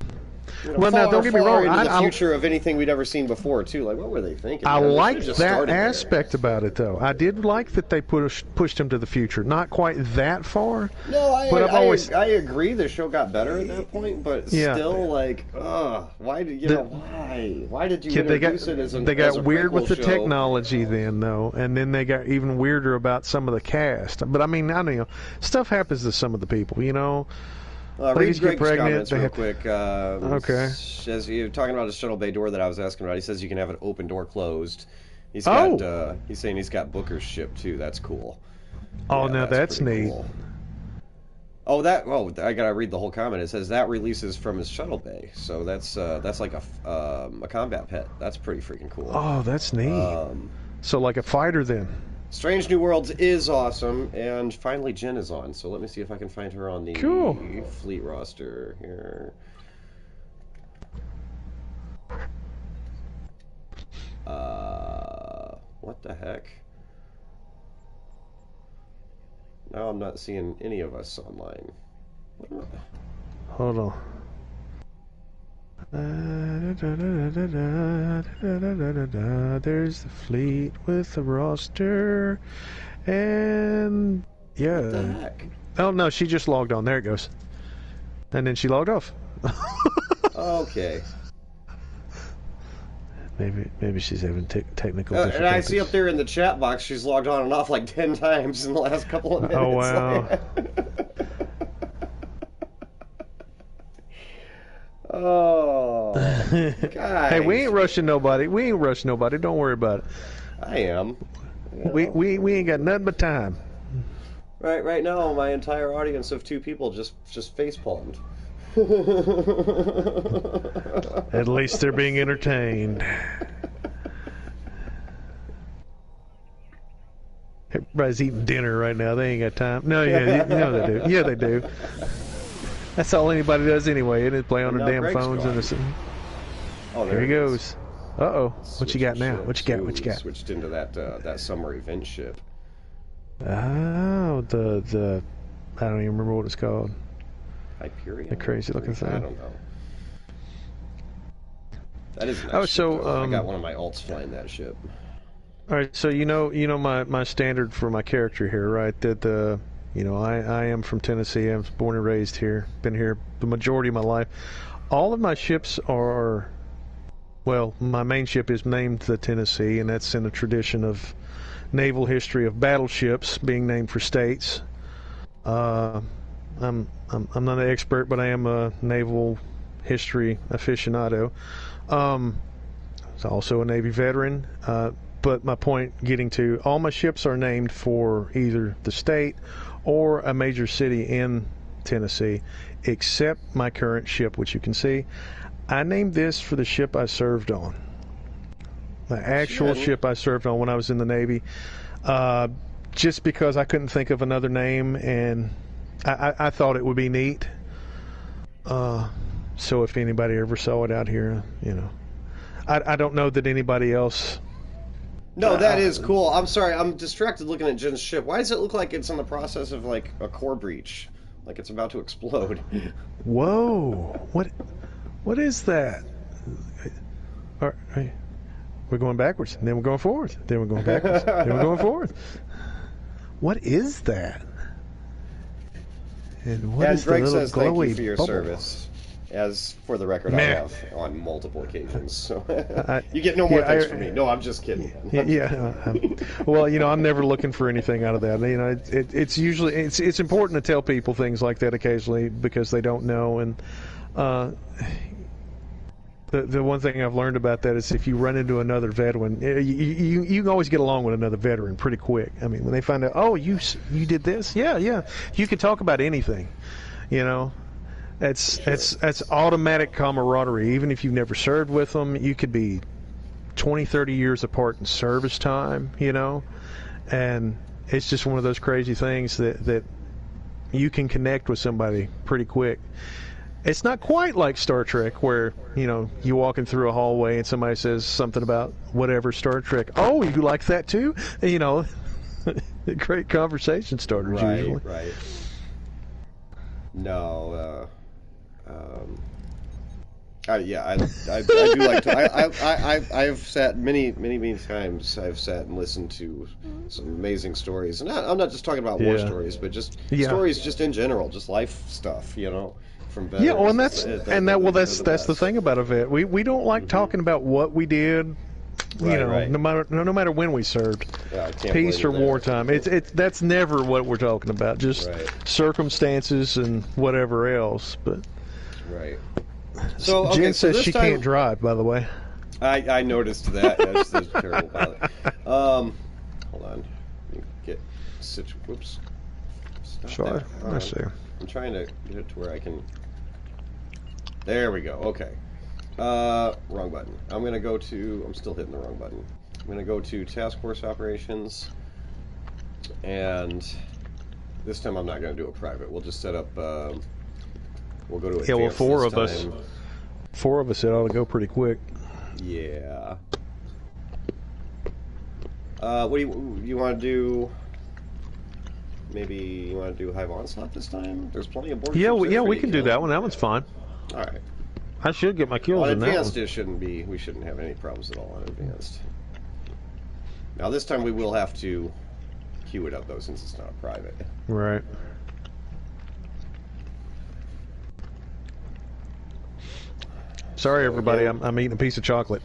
Well, now don't get me wrong. Into the future of anything we'd ever seen before, too. Like, what were they thinking? I They liked should've just that started there. aspect about it, though. I did like that they pushed him to the future. Not quite that far. No, but I agree. The show got better at that point, but Yeah. still, like, why did why did you They introduce it as got as a weird with prequel the show? technology then, though, and then they got even weirder about some of the cast. But I mean, I don't know, stuff happens to some of the people, Read Ladies get Greg's pregnant, comments they real have- quick. Okay. As you're talking about the shuttle bay door that I was asking about, he says you can have an open door closed. He's saying he's got Booker's ship too. That's cool. Oh, Yeah, now that's pretty neat. cool. I gotta read the whole comment. It says that releases from his shuttle bay, so that's like a combat pet. That's pretty freaking cool. Oh, that's neat. So like a fighter then. Strange New Worlds is awesome, and finally Jen is on. So let me see if I can find her on the Cool. fleet roster here. What the heck? Now I'm not seeing any of us online. Hold on. There's the fleet with the roster, and yeah. What the heck? Oh no, she just logged on. There it goes, and then she logged off. Okay. Maybe she's having technical difficulties. And I see up there in the chat box she's logged on and off like 10 times in the last couple of minutes. Oh wow. Oh, guys. Hey, we ain't rushing nobody. Don't worry about it. I am. We ain't got nothing but time. Right now, my entire audience of 2 people just facepalmed. At least they're being entertained. Everybody's eating dinner right now. They ain't got time. No, they do. Yeah, they do. That's all anybody does anyway, isn't it? Play on their damn Greg's phones gone. and there he goes. Uh-oh. What you got now? What you got? Switched into that summer event ship. Oh, the I don't even remember what it's called. Hyperion? The crazy looking thing. I don't know. That is a nice Oh, ship, so, though. I got one of my alts flying that ship. All right, so you know my standard for my character here, right? That I am from Tennessee. I was born and raised here. Been here the majority of my life. All of my ships are, well, my main ship is named the Tennessee, and that's in a tradition of naval history of battleships being named for states. I'm not an expert, but I am a naval history aficionado. I was also a Navy veteran. but my point getting to, all my ships are named for either the state or a major city in Tennessee, except my current ship, which you can see. I named this for the ship I served on. The actual ship I served on when I was in the Navy. Just because I couldn't think of another name, and I thought it would be neat. So if anybody ever saw it out here, you know. I don't know that anybody else... No, that is cool. I'm sorry, I'm distracted looking at Jen's ship. Why does it look like it's in the process of, like, a core breach? Like it's about to explode. Whoa! What is that? We're going backwards, then we're going forward, then we're going backwards, then we're going forward. What is that? And what is Greg the little says thank glowy you for your bubble? Service. As for the record, I have on multiple occasions. So you get no more yeah, thanks from me. No, I'm just kidding. Well, you know, I'm never looking for anything out of that. You know, it's usually it's important to tell people things like that occasionally because they don't know. And the one thing I've learned about that is if you run into another veteran, you can always get along with another veteran pretty quick. I mean, when they find out, oh, you did this, yeah, you can talk about anything, you know. That's automatic camaraderie. Even if you've never served with them, you could be 20, 30 years apart in service time, you know, and it's just one of those crazy things that you can connect with somebody pretty quick. It's not quite like Star Trek where, you know, you're walking through a hallway and somebody says something about whatever Star Trek. Oh, you like that too? And, you know, great conversation starters usually. Right. No, I do like to. I've sat many times. I've sat and listened to some amazing stories, and I'm not just talking about war stories, but just stories just in general, just life stuff, you know, from veterans. Yeah, well, and that's the thing about a vet. We don't like talking about what we did. No matter when we served, peace or wartime. That's never what we're talking about. Just circumstances and whatever else. But so Jen says this she time, can't drive. By the way, I noticed that. That's terrible about it. Hold on, get whoops. Sorry, I see. I'm trying to get it to where I can. There we go. Okay. Wrong button. I'm still hitting the wrong button. I'm going to go to Task Force Operations, and this time I'm not going to do a private. We'll just set up, we'll go to advanced. Yeah, well, four of us, it ought to go pretty quick. Yeah. What do you want to do? Maybe you want to do Hive Onslaught this time? There's plenty of board. Yeah, we can do that one. That one's fine. All right. I should get my kills in that one. On advanced, we shouldn't have any problems at all on advanced. Now this time we will have to queue it up though, since it's not a private. Right. Sorry, everybody. I'm eating a piece of chocolate.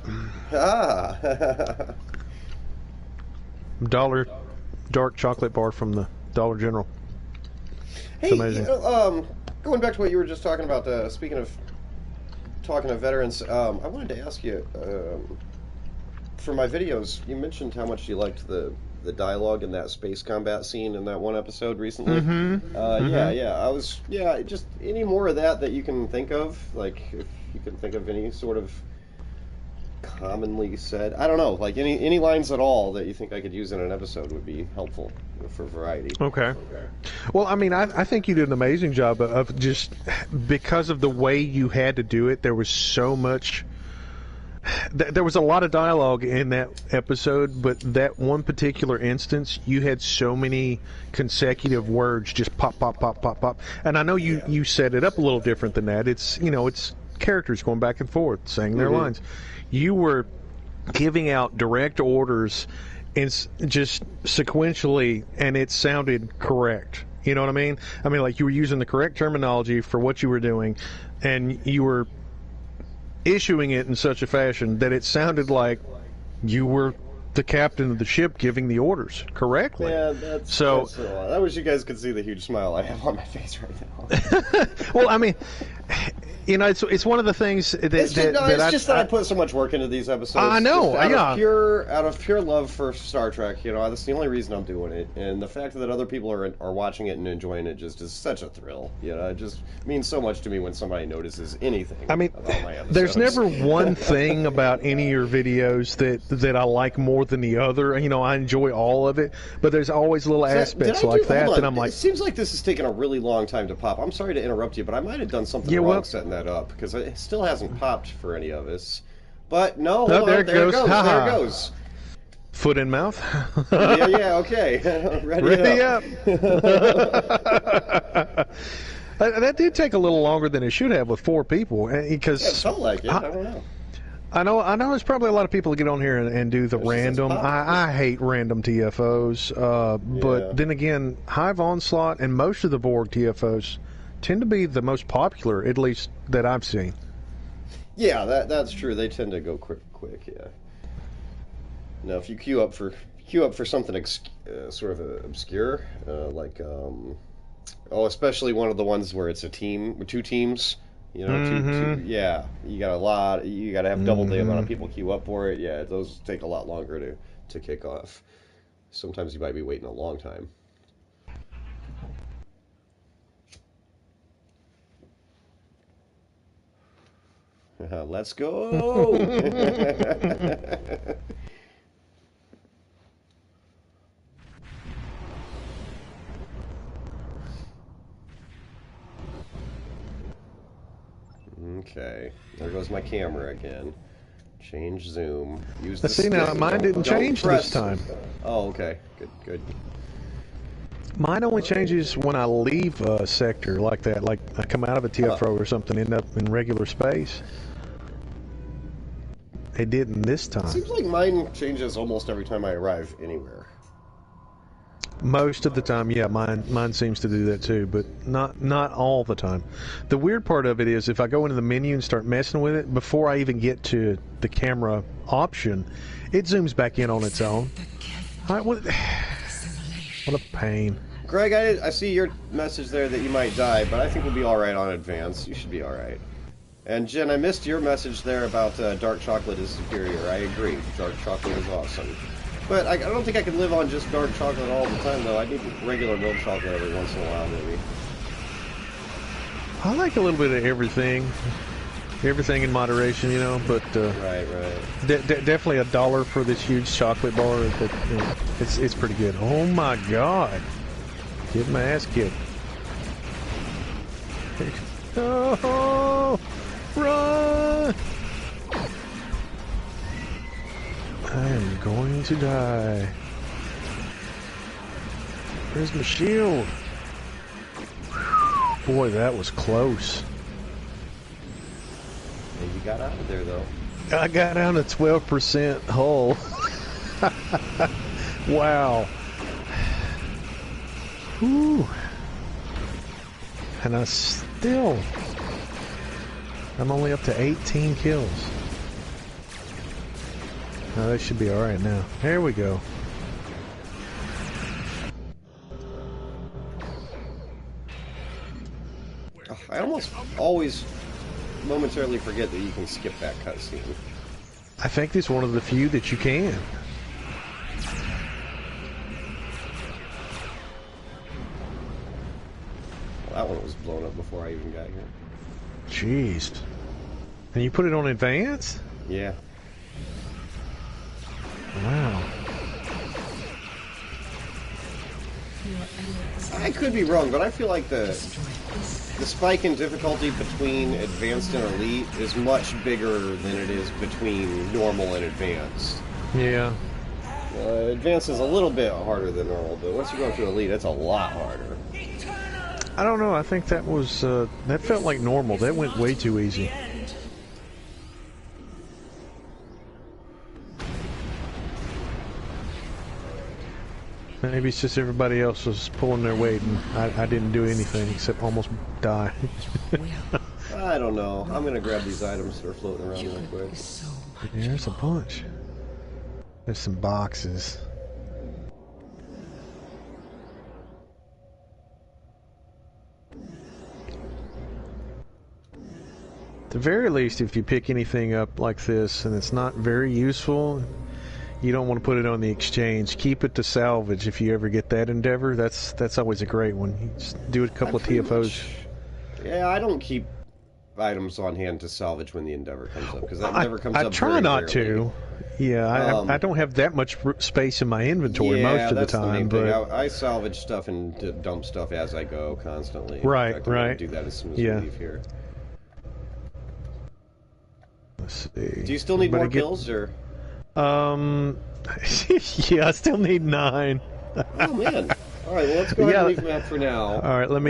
$1 dark chocolate bar from the Dollar General. It's amazing. Going back to what you were just talking about, speaking of talking to veterans, I wanted to ask you, for my videos, you mentioned how much you liked the dialogue in that space combat scene in that one episode recently. Yeah, just any more of that you can think of, like if you can think of any sort of commonly said, I don't know, like any lines at all that you think I could use in an episode would be helpful, for variety. Okay. Well, I mean, I think you did an amazing job of just, because of the way you had to do it, there was so much, there was a lot of dialogue in that episode, but that one particular instance, you had so many consecutive words just pop, pop, pop, pop, pop. And I know you set it up a little different than that. It's, it's characters going back and forth, saying their lines. You were giving out direct orders just sequentially, and it sounded correct. You know what I mean? I mean, like, you were using the correct terminology for what you were doing, and you were issuing it in such a fashion that it sounded like you were the captain of the ship giving the orders correctly. Yeah, that's I wish you guys could see the huge smile I have on my face right now. Well, I mean, You know, it's one of the things that It's just that I put so much work into these episodes. I know, just yeah. Out of pure love for Star Trek, you know, that's the only reason I'm doing it. And the fact that other people are watching it and enjoying it just is such a thrill. You know, it just means so much to me when somebody notices anything. I mean, about my episodes. there's never one thing about any of your videos that I like more than the other. You know, I enjoy all of it, but there's always little aspects like that that I'm like. It seems like this is taking a really long time to pop. I'm sorry to interrupt you, but I might have done something wrong setting that up because it still hasn't popped for any of us. But no, there it goes. There it goes. Foot in mouth. yeah, okay. Ready up. That did take a little longer than it should have with 4 people because it felt like it. I don't know. I know there's probably a lot of people that get on here and do the random. I hate random TFOs, but then again, Hive Onslaught and most of the Borg TFOs tend to be the most popular, at least that I've seen. Yeah, that's true. They tend to go quick. Yeah. Now, if you queue up for something sort of obscure, like especially one of the ones where it's a team, 2 teams. You know, two, yeah, you got to have double the amount of people queue up for it. Yeah, those take a lot longer to kick off. Sometimes you might be waiting a long time. Let's go! Okay, there goes my camera again. Change zoom. Use the See, now mine didn't change this time. Oh, okay. Good. Mine only changes when I leave a sector like that, like I come out of a TFO or something, end up in regular space. It didn't this time. Seems like mine changes almost every time I arrive anywhere. Most of the time, yeah, mine seems to do that too, but not all the time. The weird part of it is if I go into the menu and start messing with it, before I even get to the camera option, it zooms back in on its own. What a pain. Greg, I see your message there that you might die, but I think we'll be alright on advance. You should be alright. And Jen, I missed your message there about dark chocolate is superior. I agree. Dark chocolate is awesome. But I don't think I can live on just dark chocolate all the time, though. I need regular milk chocolate every once in a while, maybe. I like a little bit of everything. Everything in moderation, you know, but... right. Definitely $1 for this huge chocolate bar. But, you know, it's pretty good. Oh, my God. Get my ass kicked. Oh, run! I am going to die. Where's my shield? Boy, that was close. And you got out of there, though. I got down to 12% hull. Wow. Whew. And I'm only up to 18 kills. Oh, that should be alright now. There we go. I almost always momentarily forget that you can skip that cutscene. I think it's one of the few that you can. Well, that one was blown up before I even got here. Jeez. And you put it on advance? Yeah. Wow. I could be wrong, but I feel like the spike in difficulty between advanced and elite is much bigger than it is between normal and advanced. Yeah. Advanced is a little bit harder than normal, but once you go to elite, it's a lot harder. I don't know. I think that was that felt like normal. That went way too easy. Maybe it's just everybody else was pulling their weight, and I didn't do anything except almost die. I don't know. I'm gonna grab these items that are floating around real quick. Yeah, there's a bunch. There's some boxes. the very least, if you pick anything up like this and it's not very useful, you don't want to put it on the exchange. Keep it to salvage if you ever get that endeavor. That's always a great one. You just do a couple of TFOs. Yeah, I don't keep items on hand to salvage when the endeavor comes up, because that never comes up. I try very not rarely. to. Yeah, I don't have that much space in my inventory most of the time. The main but thing. I salvage stuff and dump stuff as I go constantly. Right, In fact, I'm gonna right. do that as soon as we leave here. Let's see. Do you still need more pills, or? Yeah, I still need 9. Oh man! All right, well let's go ahead and leave them out for now. All right, let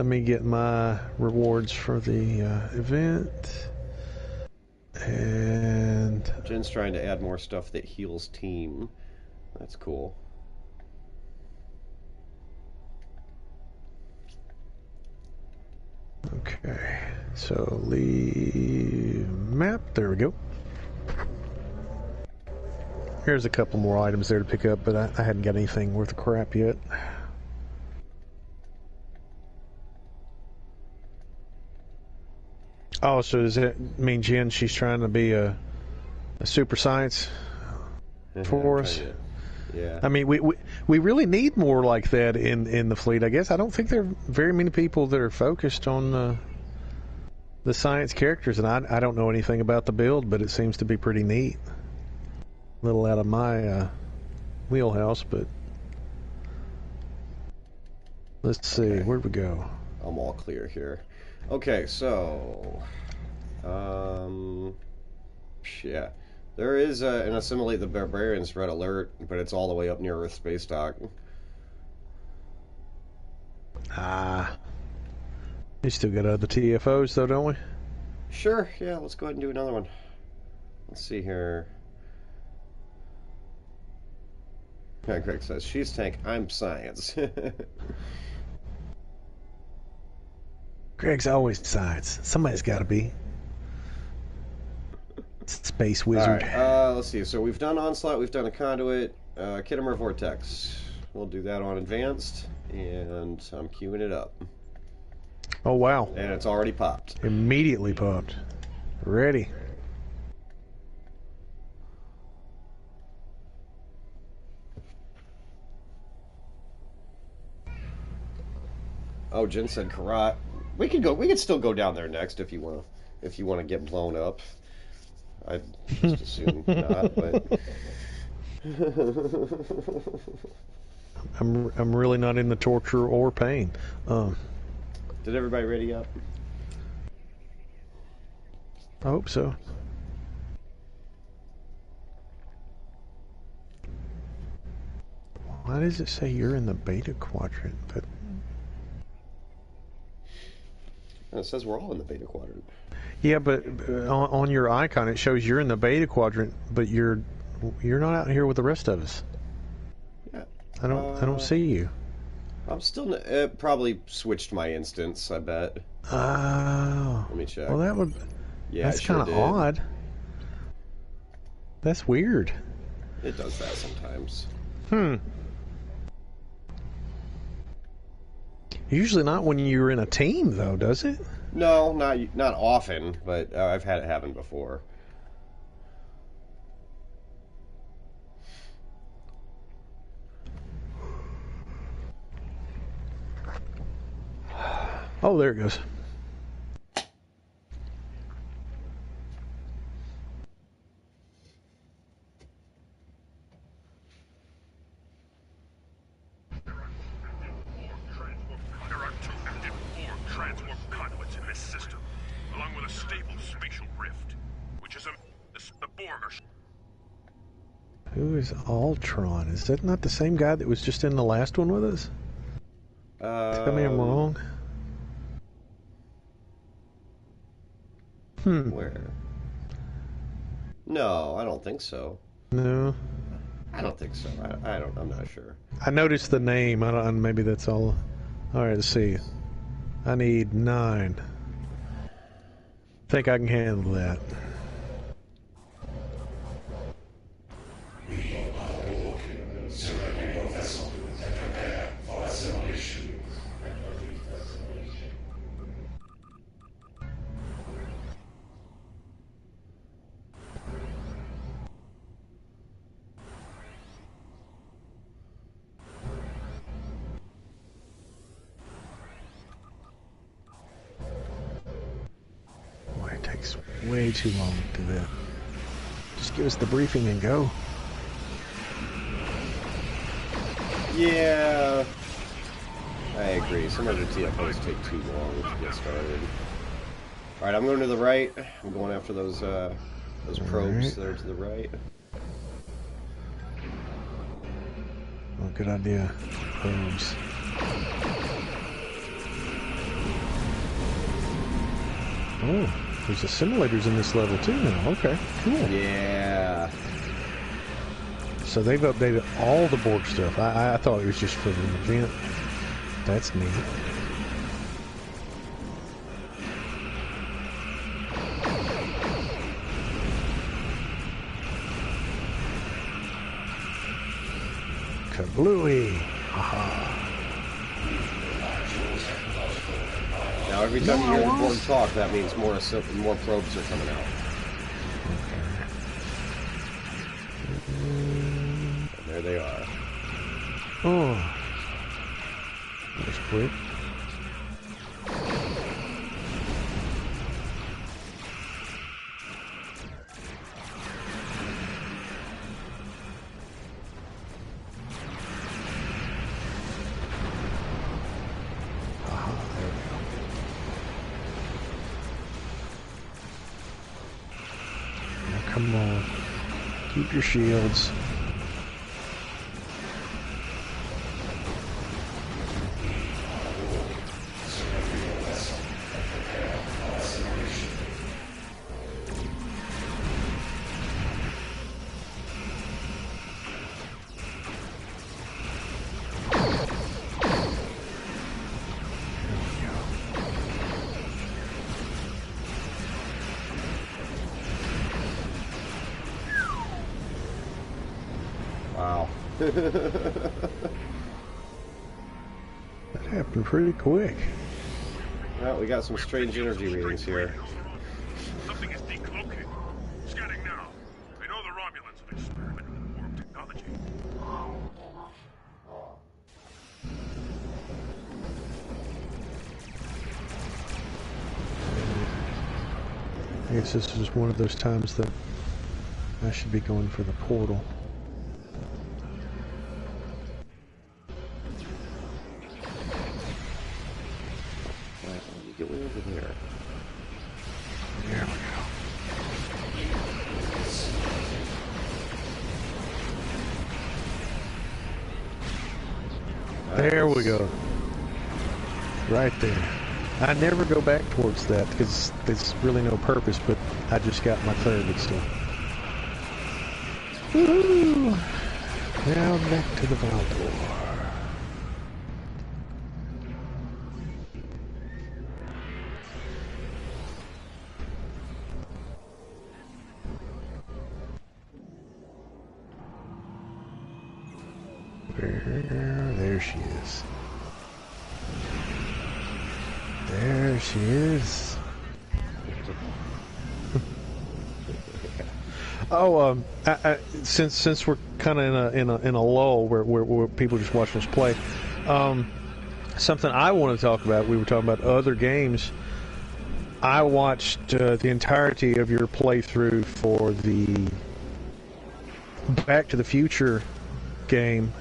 me get my rewards for the event. And Jen's trying to add more stuff that heals team. That's cool. Okay, so leave map. There we go. Here's a couple more items there to pick up, but I hadn't got anything worth of crap yet. Oh, so does that mean Jen, she's trying to be a super science for us? Yeah. I mean, we really need more like that in the fleet, I guess. I don't think there are very many people that are focused on the science characters, and I don't know anything about the build, but it seems to be pretty neat. A little out of my wheelhouse, but let's see, where'd we go? I'm all clear here. Okay, so yeah, there is an Assimilate the Barbarians red alert, but it's all the way up near Earth space dock. We still got other TFOs though, don't we? Sure, yeah, let's go ahead and do another one. Let's see here. Yeah, Greg says, she's tank, I'm science. Greg's always science. Somebody's got to be. Space wizard. Alright, let's see. So we've done Onslaught, we've done a Conduit, Kittimer Vortex. We'll do that on Advanced, and I'm queuing it up. Oh, wow. And it's already popped. Immediately popped. Ready. Oh, Jen said Karat. We could still go down there next if you want to get blown up. I'd just assume not, but I'm really not into torture or pain. Did everybody ready up? I hope so. Why does it say you're in the beta quadrant? But it says we're all in the beta quadrant. yeah, but on your icon it shows you're in the beta quadrant, but you're not out here with the rest of us. Yeah. I don't see you. I'm still probably switched my instance, I bet. Oh. Let me check. Well, that would. Yeah, that's sure kind of odd. That's weird. It does that sometimes. Usually not when you're in a team, though, does it? No, not often, but I've had it happen before. Oh, there it goes. There are 2 active orb transwarp conduits in this system, along with a stable spatial rift, which is the Bormer. Who is Ultron? Is that not the same guy that was just in the last one with us? Tell me I'm wrong. Where? No, I don't think so. No. I don't think so. I'm not sure. I noticed the name. Maybe that's all. All right, let's see. I need 9. Think I can handle that. takes way too long to do that. Just give us the briefing and go. Yeah, I agree. Some of the TFOs take too long to get started. All right, I'm going to the right. I'm going after those probes that are to the right. Oh, good idea. Probes. Oh, there's assimilators in this level too now. Okay, cool. Yeah. So they've updated all the Borg stuff. I thought it was just for the event. That's neat. Kablooey! Aha! Now every time you hear the Borg talk, that means more probes are coming out. And there they are. Oh, that was quick. Come on. Keep your shields. Wow. That happened pretty quick. Well, we got some strange energy readings here. Something is decloaking. Scanning now. I know the Romulans have experimented with warp technology. I guess this was one of those times that I should be going for the portal. Right, you get way over there. There we go. There we go. Right there. I never go back towards that because there's really no purpose, but I just got my clarity still. Woohoo! Now back to the Valdor. There she is. There she is. Oh, since we're kind of in a lull where people just watching us play, something I want to talk about. We were talking about other games. I watched the entirety of your playthrough for the Back to the Future game.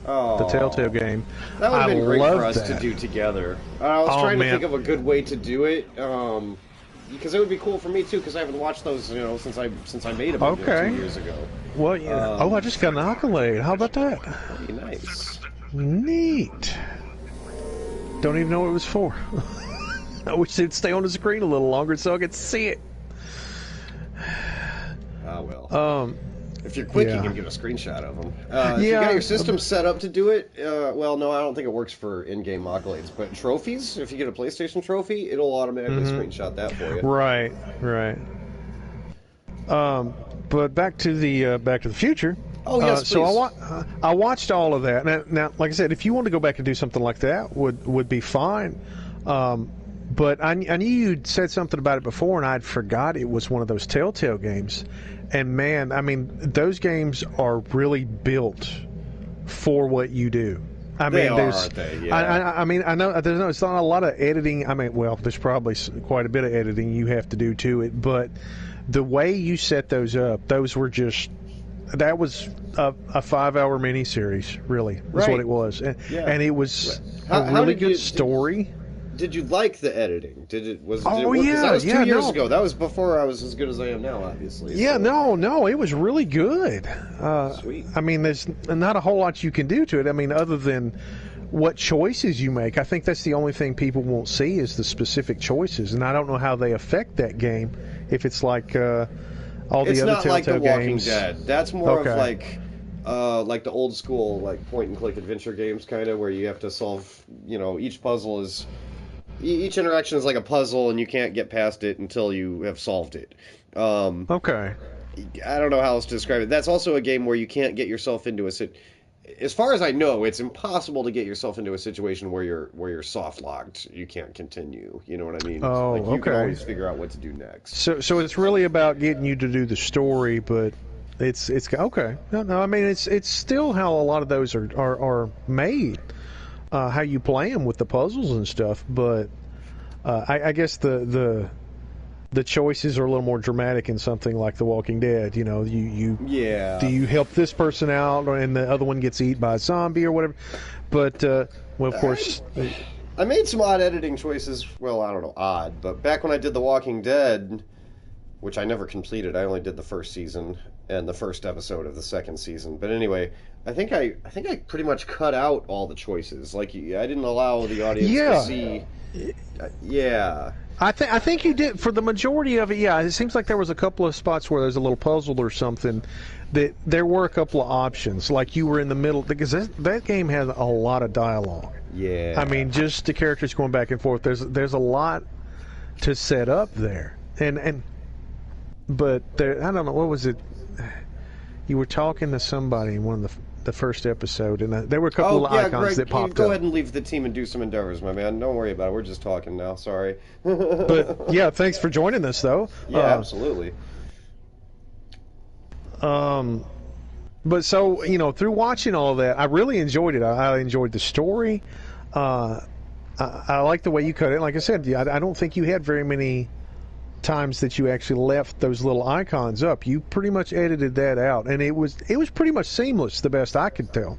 Oh, the Telltale game. That would have been great for us that. to do together. I was trying to think of a good way to do it, because it would be cool for me too. Because I haven't watched those, since I made them 2 years ago. Well, yeah. I just got an accolade. How about that? Pretty nice. Neat. Don't even know what it was for. I wish it'd stay on the screen a little longer so I could see it. Ah, well. If you're quick, you can get a screenshot of them. If you got your system set up to do it, well, no, I don't think it works for in-game accolades. But trophies, if you get a PlayStation trophy, it'll automatically screenshot that for you. Right. But back to the Future. Oh yes, please. So I watched all of that. Now, like I said, if you want to go back and do something like that, would be fine. But I knew you'd said something about it before, and I'd forgot it was one of those Telltale games. And man, I mean, those games are really built for what you do. I They mean, are, there's, aren't they? Yeah. I mean, I know there's it's not a lot of editing. I mean, well, there's probably quite a bit of editing you have to do to it, but the way you set those up, those were just. That was a 5-hour miniseries, really, is Right. what it was, and it was a How really did good you- story. Did you like the editing? Did it was? Oh, did it work? 'Cause yeah, that was 2 years no. ago. That was before I was as good as I am now, obviously. Yeah, so. no, it was really good. Sweet. I mean, there's not a whole lot you can do to it. I mean, other than what choices you make. I think that's the only thing people won't see is the specific choices, and I don't know how they affect that game. If it's like all the It's other not like The Telltale Walking games. Dead. That's more Okay. of like the old school like point and click adventure games, kind of where you have to solve. Each puzzle is. Each interaction is like a puzzle, and you can't get past it until you have solved it. Okay. I don't know how else to describe it. That's also a game where you can't get yourself into as far as I know, it's impossible to get yourself into a situation where you're soft locked. You can't continue. You know what I mean? Oh, like you can okay. always figure out what to do next. So it's really about getting you to do the story, but it's okay. No, I mean it's still how a lot of those are made. How you play them with the puzzles and stuff, but I guess the choices are a little more dramatic in something like The Walking Dead. You Yeah. do you help this person out, and the other one gets eaten by a zombie or whatever. But well, of course, I made some odd editing choices. Well, I don't know, odd, but back when I did The Walking Dead, which I never completed, I only did the first season and the first episode of the second season. But anyway, I think I pretty much cut out all the choices. Like I didn't allow the audience Yeah. to see. Yeah. I think you did for the majority of it. Yeah, it seems like there was a couple of spots where there's a little puzzle or something. That there were a couple of options, like you were in the middle, because that game has a lot of dialogue. Yeah. I mean, just the characters going back and forth. There's a lot to set up there, but there, I don't know, what was it? You were talking to somebody in one of the first episode, and there were a couple of icons Greg, that popped you go up. ahead and leave the team and do some endeavors, my man. Don't worry about it. We're just talking now. Sorry. But yeah, thanks for joining us, though. Yeah, absolutely. But so, through watching all that, I really enjoyed it. I enjoyed the story. I like the way you cut it. Like I said, I don't think you had very many times that you actually left those little icons up. You pretty much edited that out, and it was pretty much seamless, the best I could tell.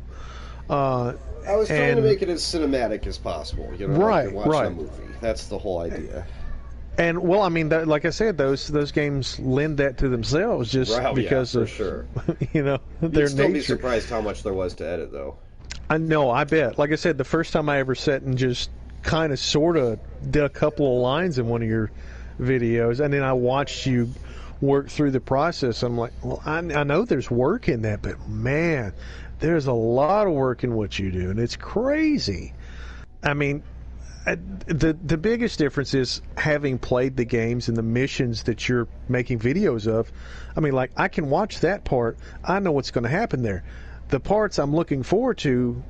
I was trying to make it as cinematic as possible. Right, like you're watching right. a movie. That's the whole idea. And well, I mean, like I said, those games lend that to themselves just Wow, because yeah, for of sure. their You'd still be nature. surprised how much there was to edit, though. I know, I bet. Like I said, the first time I ever sat and just kind of sort of did a couple of lines in one of your videos, and then I watched you work through the process. I'm like, well, I know there's work in that, but man, there's a lot of work in what you do, and it's crazy. I mean, the biggest difference is having played the games and the missions that you're making videos of. I mean, like, I can watch that part. I know what's going to happen there. The parts I'm looking forward to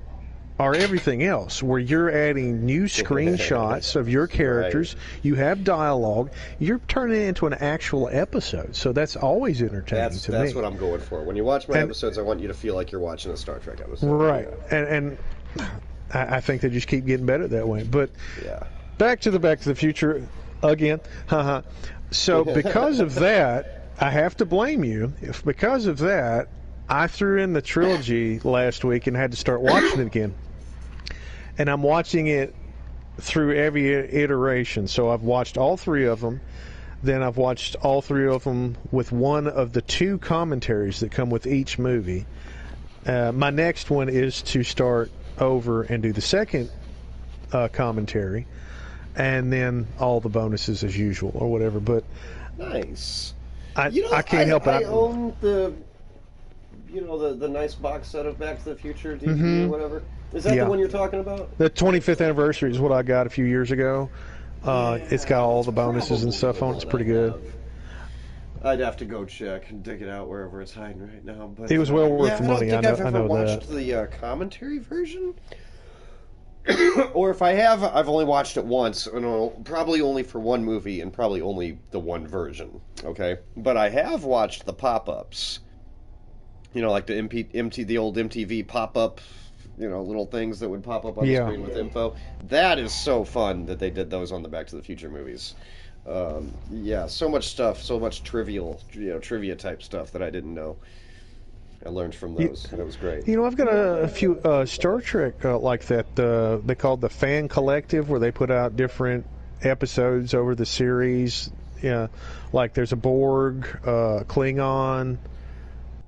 are everything else, where you're adding new screenshots of your characters. Right. You have dialogue. You're turning it into an actual episode. So that's always entertaining to me. That's what I'm going for. When you watch my episodes, I want you to feel like you're watching a Star Trek episode. Right. Yeah. And I think they just keep getting better that way. But yeah. Back to the Future again. So because of that, I have to blame you. Because of that, I threw in the trilogy last week and had to start watching it again. And I'm watching it through every iteration. So I've watched all three of them. Then I've watched all three of them with one of the two commentaries that come with each movie. My next one is to start over and do the second commentary, and then all the bonuses as usual or whatever. But nice. I can't help it. I own the nice box set of Back to the Future DVD or whatever. Is that the one you're talking about? The 25th anniversary is what I got a few years ago. It's got all the bonuses and stuff on it. It's pretty good. I'd have to go check and dig it out wherever it's hiding right now. But it was well worth the money. I don't think I've ever watched the commentary version. Or if I have, I've only watched it once, and probably only for one movie, and probably only the one version. Okay, but I have watched the pop-ups. Like the old MTV pop-up little things that would pop up on the screen with info. That is so fun that they did those on the Back to the Future movies. So much stuff, so much trivia type stuff that I didn't know. I learned from those, and it was great. I've got a few Star Trek like that. They called the Fan Collective, where they put out different episodes over the series. Yeah, like there's a Borg, Klingon.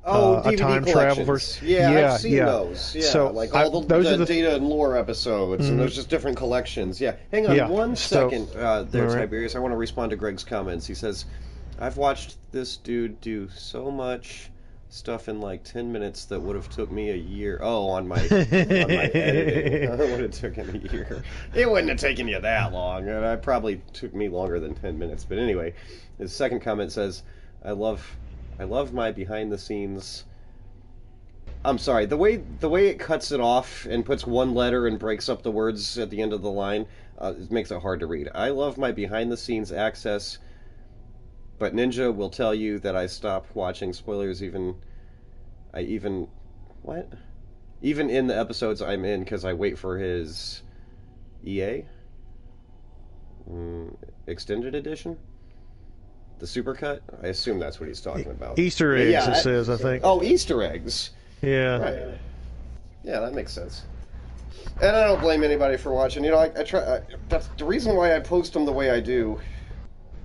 DVD a time collections. travel I've seen those. Yeah, so like all those are the data and lore episodes, and there's just different collections. Yeah, hang on one second there, Tiberius. I want to respond to Greg's comments. He says, I've watched this dude do so much stuff in like 10 minutes that would have took me a year. Oh, on my editing. It would have taken a year. It wouldn't have taken you that long, and it probably took me longer than 10 minutes. But anyway, his second comment says, I love my behind the scenes. I'm sorry, the way it cuts it off and puts one letter and breaks up the words at the end of the line, it makes it hard to read. I love my behind the scenes access, but Ninja will tell you that I stop watching spoilers even in the episodes I'm in because I wait for his EA extended edition. The supercut? I assume that's what he's talking about. Easter eggs, it says, I think. Oh, Easter eggs. Yeah. Right. Yeah, that makes sense. And I don't blame anybody for watching. I try. That's the reason why I post them the way I do,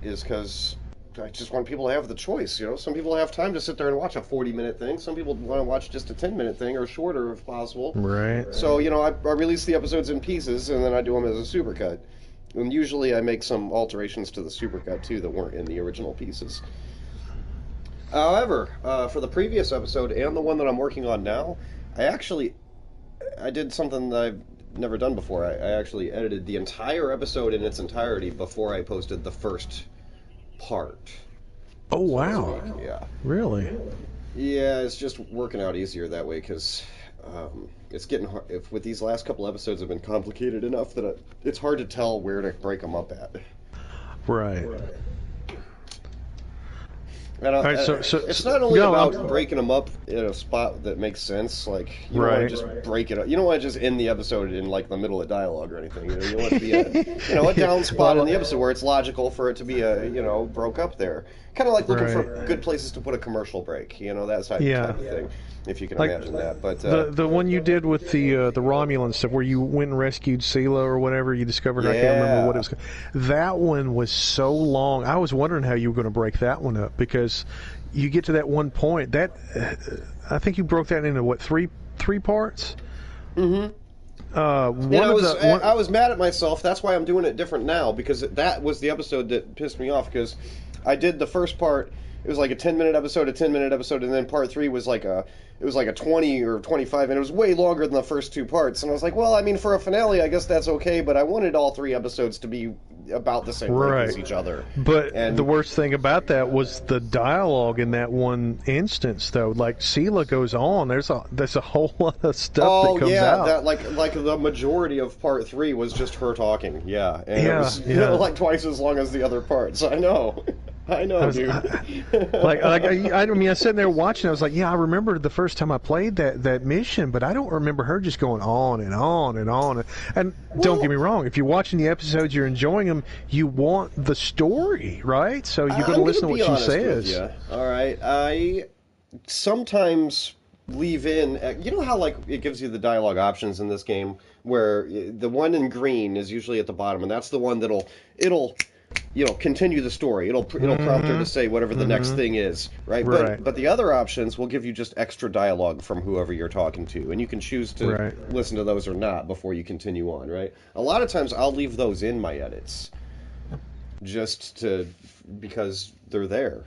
is because I just want people to have the choice. Some people have time to sit there and watch a 40-minute thing. Some people want to watch just a 10-minute thing or shorter if possible. Right. So I release the episodes in pieces and then I do them as a supercut. And usually I make some alterations to the supercut, too, that weren't in the original pieces. However, for the previous episode and the one that I'm working on now, I did something that I've never done before. I actually edited the entire episode in its entirety before I posted the first part. Oh, wow. Yeah. Really? Yeah, it's just working out easier that way, because it's getting hard. With these last couple episodes have been complicated enough that it's hard to tell where to break them up at. Right. And it's not only about breaking them up in a spot that makes sense. Like, you don't want to just break it up. You don't want to just end the episode in like the middle of dialogue or anything. You want it to be a down spot in the episode where it's logical for it to be broke up there. Kind of like looking for good places to put a commercial break. That type of thing. If you can imagine that. But the one you did with the Romulan stuff, where you went and rescued Sela or whatever, you discovered, I can't remember what it was. That one was so long. I was wondering how you were going to break that one up, because you get to that one point that I think you broke that into three parts. Mm-hmm. I was mad at myself. That's why I'm doing it different now, because that was the episode that pissed me off, because I did the first part. It was like a 10-minute episode, and then part 3 was like a 20 or 25, and it was way longer than the first 2 parts. And I was like, well, I mean, for a finale, I guess that's okay, but I wanted all 3 episodes to be about the same length as each other. But the worst thing about that was the dialogue in that one instance, though. Like, Sela goes on. There's a whole lot of stuff that comes out. Oh, yeah, like the majority of part 3 was just her talking. Yeah, and it was like twice as long as the other parts. I know. Dude. I mean, I was sitting there watching. I was like, I remember the first time I played that mission, but I don't remember her just going on and on and on. And don't get me wrong, if you're watching the episodes, you're enjoying them, you want the story, right? So you're going to listen to what she says. All right, I sometimes leave in. You know how it gives you the dialogue options in this game, where the one in green is usually at the bottom, and that's the one it'll continue the story. It'll prompt her to say whatever the next thing is, right? But the other options will give you just extra dialogue from whoever you're talking to, and you can choose to listen to those or not before you continue on, right? A lot of times I'll leave those in my edits, because they're there,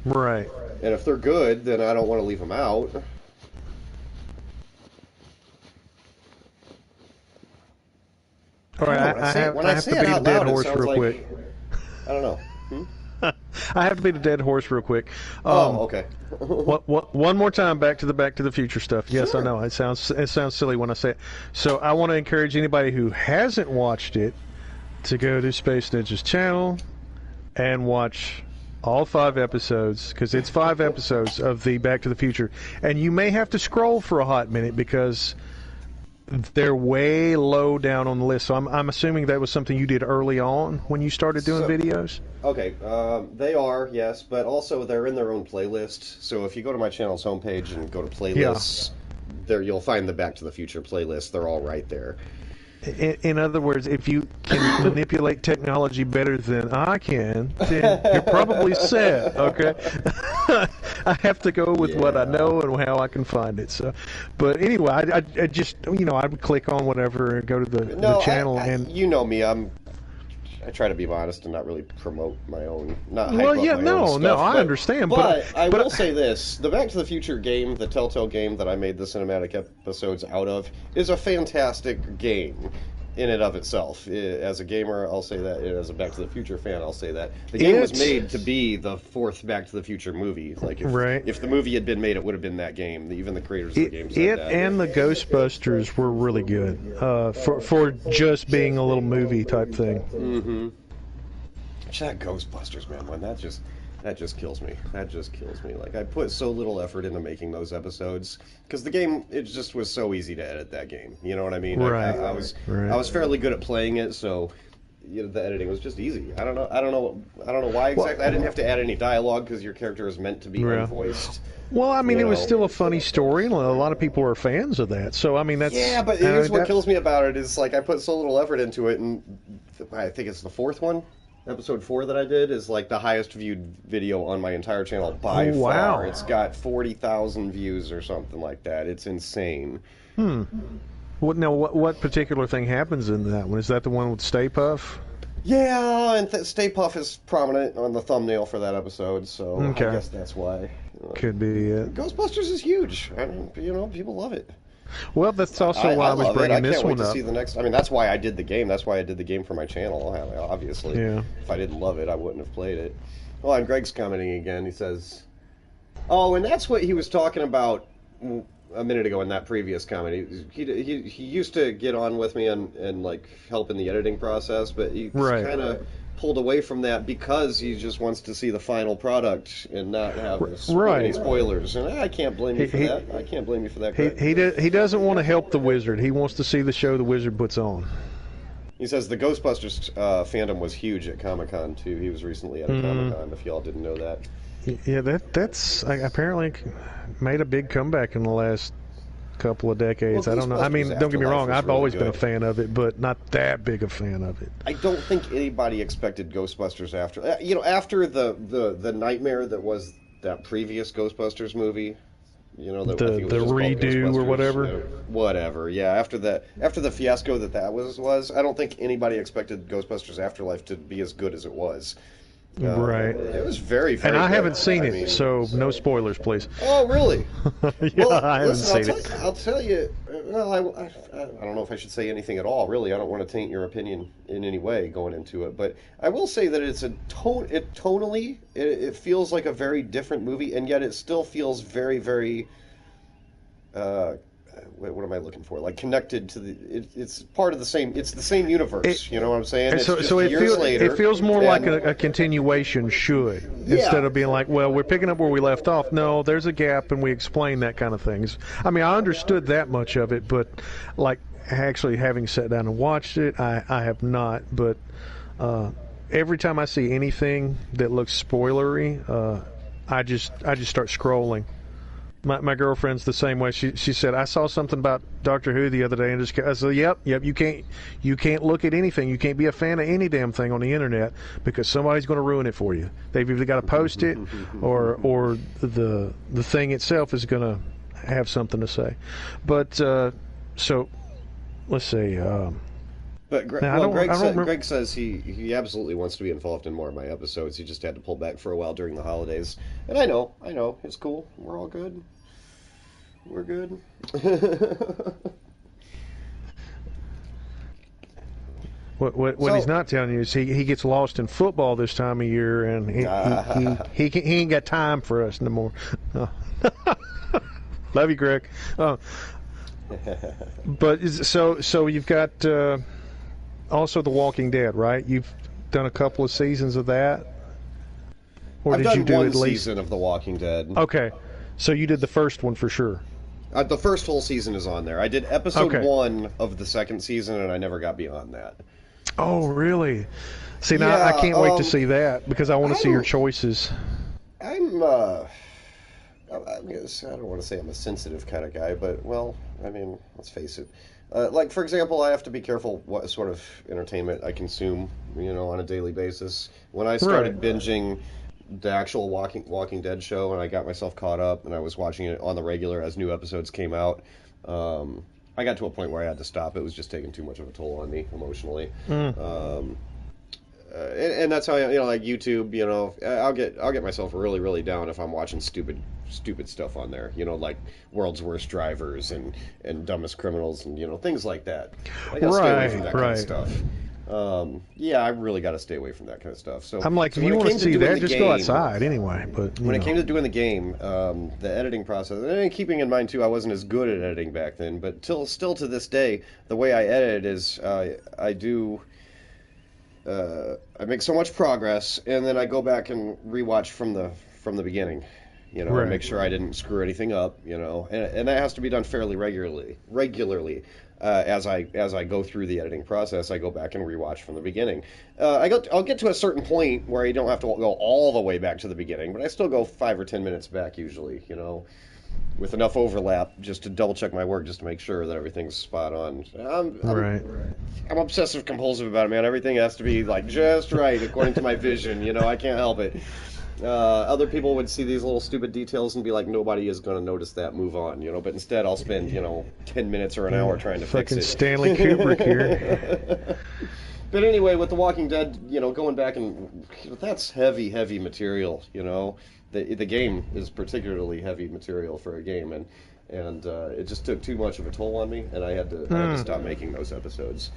Right. And if they're good, then I don't want to leave them out. All right, I have to beat a dead horse real quick. I don't know. I have to beat a dead horse real quick. Okay. One more time, back to the future stuff. Yes, sure. I know it sounds silly when I say it. So I want to encourage anybody who hasn't watched it to go to Space Ninja's channel and watch all 5 episodes, because it's 5 episodes of the Back to the Future, and you may have to scroll for a hot minute, because they're way low down on the list. So I'm assuming that was something you did early on when you started doing videos. Okay, they are, yes, but also they're in their own playlist. So if you go to my channel's homepage and go to playlists, there you'll find the Back to the Future playlist. They're all right there. In other words, if you can manipulate technology better than I can, then you're probably set, okay? I have to go with what I know and how I can find it. So, but anyway, I just, I would click on whatever and go to the channel. And you know me, I try to be honest and not really promote my own, not hype well, up yeah, my own no, stuff, I understand. But I will say this, the Back to the Future game, the Telltale game that I made the cinematic episodes out of, is a fantastic game in and of itself. As a gamer, I'll say that. As a Back to the Future fan, I'll say that. The game was made to be the fourth Back to the Future movie. Like, if the movie had been made, it would have been that game. Even the creators of the game said that. And the Ghostbusters were really good for just being a little movie type thing. Mm-hmm. That Ghostbusters, man, that just kills me. That just kills me. Like, I put so little effort into making those episodes because the game, it just was so easy to edit that game. You know what I mean? Right. I was fairly good at playing it, so the editing was just easy. I don't know why exactly. I didn't have to add any dialogue because your character is meant to be unvoiced. Well, I mean, it was still a funny story, and a lot of people were fans of that. So, I mean, that's... Yeah, but here's what kills me about it is, like, I put so little effort into it, and I think it's the fourth one. Episode 4 that I did is like the highest viewed video on my entire channel by far. Wow. It's got 40,000 views or something like that. It's insane. What particular thing happens in that one? Is that the one with Stay Puft? Yeah, and Stay Puft is prominent on the thumbnail for that episode, so I guess that's why. Could be it. Ghostbusters is huge. People love it. Well, that's also why I was bringing this one up. I can't wait to see the next. I mean, that's why I did the game. That's why I did the game for my channel. Obviously, if I didn't love it, I wouldn't have played it. Well, and Greg's commenting again. He says, "Oh, and that's what he was talking about a minute ago in that previous comment. He used to get on with me and like help in the editing process, but he kind of pulled away from that because he just wants to see the final product and not have any spoilers. And I can't blame you for that. I can't blame you for that. He doesn't want to help the wizard. He wants to see the show the wizard puts on. He says the Ghostbusters fandom was huge at Comic-Con too. He was recently at a Comic-Con. If y'all didn't know that. Yeah, that's apparently made a big comeback in the last couple of decades. Well, I don't know. I mean, don't get me wrong. I've always been a fan of it, but not that big a fan of it. I don't think anybody expected Ghostbusters after after the nightmare that was that previous Ghostbusters movie. The redo or whatever. Whatever. Yeah. After the fiasco that was, I don't think anybody expected Ghostbusters Afterlife to be as good as it was. Right. It was very, very And I good. haven't seen it, so no spoilers, please. Oh, really? I haven't seen it. I'll tell you. Well, I don't know if I should say anything at all, really. I don't want to taint your opinion in any way going into it. But I will say that it's tonally, it feels like a very different movie, and yet it still feels very, very... what am I looking for? Like connected to it's part of the same. It's the same universe. You know what I'm saying? And so it feels more like a continuation should instead of being like, well, we're picking up where we left off. No, there's a gap, and we explain that kind of things. I mean, I understood that much of it, but like actually having sat down and watched it, I have not. But every time I see anything that looks spoilery, I just start scrolling. My girlfriend's the same way. She said, I saw something about Doctor Who the other day, and I said, yep, you can't look at anything. You can't be a fan of any damn thing on the internet because somebody's going to ruin it for you. They've either got to post it, or the thing itself is going to have something to say. But so let's see. But Greg says he absolutely wants to be involved in more of my episodes. He just had to pull back for a while during the holidays. And I know, it's cool. We're all good. We're good. What he's not telling you is he gets lost in football this time of year, and he ain't got time for us no more. Love you, Greg. But so you've got also The Walking Dead, right? You've done a couple of seasons of that, or I've did you do one at least season of The Walking Dead? Okay, so you did the first one for sure. The first whole season is on there. I did episode Okay. 1 of the second season, and I never got beyond that. Oh, really? See, now I Yeah, can't wait to see that because I want to see your I'm choices. I'm I guess I don't want to say I'm a sensitive kind of guy, but well, I mean, let's face it. Like for example, I have to be careful what sort of entertainment I consume, on a daily basis. When I started Right. binging the actual Walking Dead show, and I got myself caught up, and I was watching it on the regular as new episodes came out, I got to a point where I had to stop. It was just taking too much of a toll on me emotionally. Mm. Um, and that's how like YouTube. I'll get myself really really down if I'm watching stupid stuff on there. Like World's Worst Drivers and Dumbest Criminals and things like that. I gotta stay away from that kind of Right. stuff. Yeah, I really got to stay away from that kind of stuff. So I'm like, so if when you it want to came see doing that, the just go game- outside anyway. But When it came to doing the game, the editing process, and keeping in mind too, I wasn't as good at editing back then, but still to this day, the way I edit is I make so much progress, and then I go back and rewatch from the beginning, Right. and make sure I didn't screw anything up, and that has to be done fairly regularly. As I go through the editing process, I go back and rewatch from the beginning. I'll get to a certain point where I don't have to go all the way back to the beginning, but I still go 5 or 10 minutes back usually, with enough overlap just to double check my work, just to make sure that everything's spot on. Right. I'm obsessive compulsive about it, man. Everything has to be like just right according to my vision. I can't help it. Other people would see these little stupid details and be like, nobody is going to notice that. Move on, But instead, I'll spend 10 minutes or an hour trying to fix Fucking it. Stanley Kubrick here. But anyway, with The Walking Dead, going back and that's heavy material. The game is particularly heavy material for a game, and it just took too much of a toll on me, and I had to stop making those episodes.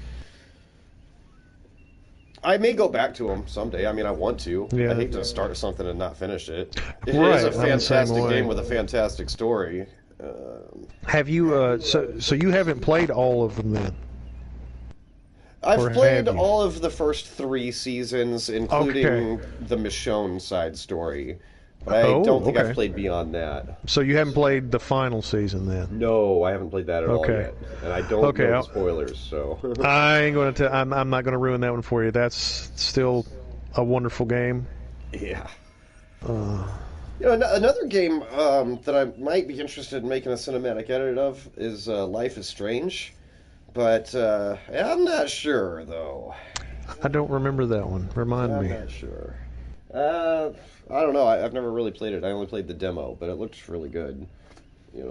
I may go back to them someday. I mean, I want to. Yeah. I hate to start something and not finish it. It Right, is a I'm the same fantastic way. game with a fantastic story. Have you? So you haven't played all of them then? Or I've have played you? all of the first 3 seasons, including the Michonne side story. But I don't think okay. I've played beyond that. So you haven't played the final season then? No, I haven't played that at all Okay. yet. And I don't Okay, know I'll- the spoilers, so... I ain't going to. I'm not going to ruin that one for you. That's still a wonderful game. Yeah. Another game that I might be interested in making a cinematic edit of is Life is Strange. But I'm not sure, though. I don't remember that one. Remind I'm me. not sure. I don't know. I've never really played it. I only played the demo, but it looked really good,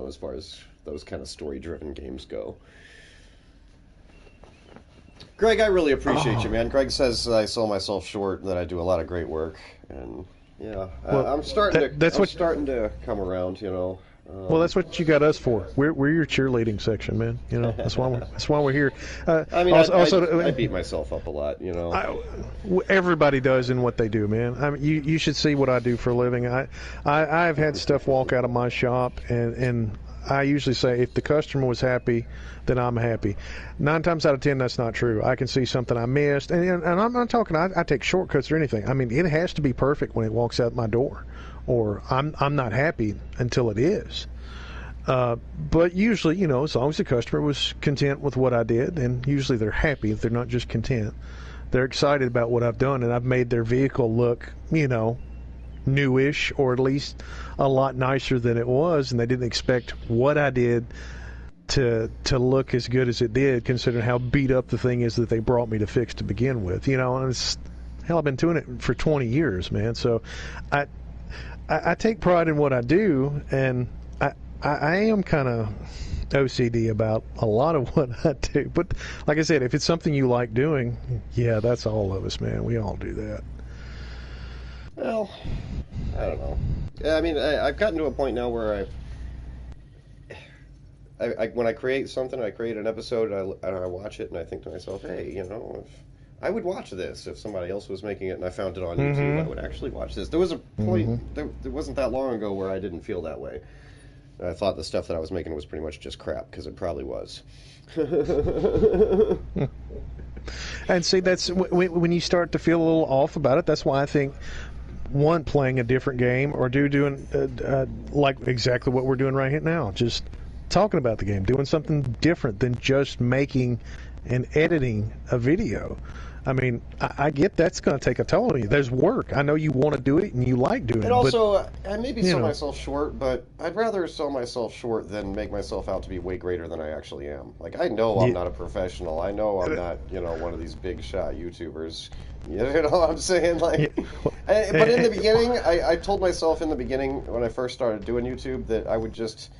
as far as those kind of story-driven games go. Greg, I really appreciate you, man. Greg says I sell myself short, that I do a lot of great work, and yeah, Well, I'm starting that's what- starting to come around, Well, that's what you got us for. We're your cheerleading section, man. That's why we're here. I mean, I beat myself up a lot, Everybody does in what they do, man. I mean, you should see what I do for a living. I've had stuff walk out of my shop, and I usually say if the customer was happy, then I'm happy. 9 times out of 10, that's not true. I can see something I missed, and I'm not talking. I take shortcuts or anything. I mean, it has to be perfect when it walks out my door, or I'm not happy until it is. But usually, as long as the customer was content with what I did, and usually they're happy if they're not just content. They're excited about what I've done, and I've made their vehicle look, newish, or at least a lot nicer than it was, and they didn't expect what I did to look as good as it did, considering how beat up the thing is that they brought me to fix to begin with. And it's, hell, I've been doing it for 20 years, man. So I take pride in what I do, and I am kind of OCD about a lot of what I do. But like I said, if it's something you like doing, yeah, that's all of us, man. We all do that. Well, I don't know. Yeah, I mean, I've gotten to a point now where when I create something, I create an episode, and I watch it, and I think to myself, hey, if I would watch this if somebody else was making it, and I found it on YouTube, I would actually watch this. There was a point, there wasn't that long ago where I didn't feel that way. I thought the stuff that I was making was pretty much just crap, because it probably was. And see, that's when you start to feel a little off about it. That's why I think playing a different game or doing like exactly what we're doing right here now. Just talking about the game, doing something different than just making and editing a video. I mean, I get that's going to take a toll on you. There's work. I know you want to do it and you like doing it. And also, I maybe sell know. myself short, but I'd rather sell myself short than make myself out to be way greater than I actually am. Like, I know I'm not a professional. I know I'm not, one of these big shot YouTubers. You know what I'm saying? Like, but in the beginning, I told myself in the beginning when I first started doing YouTube that I would just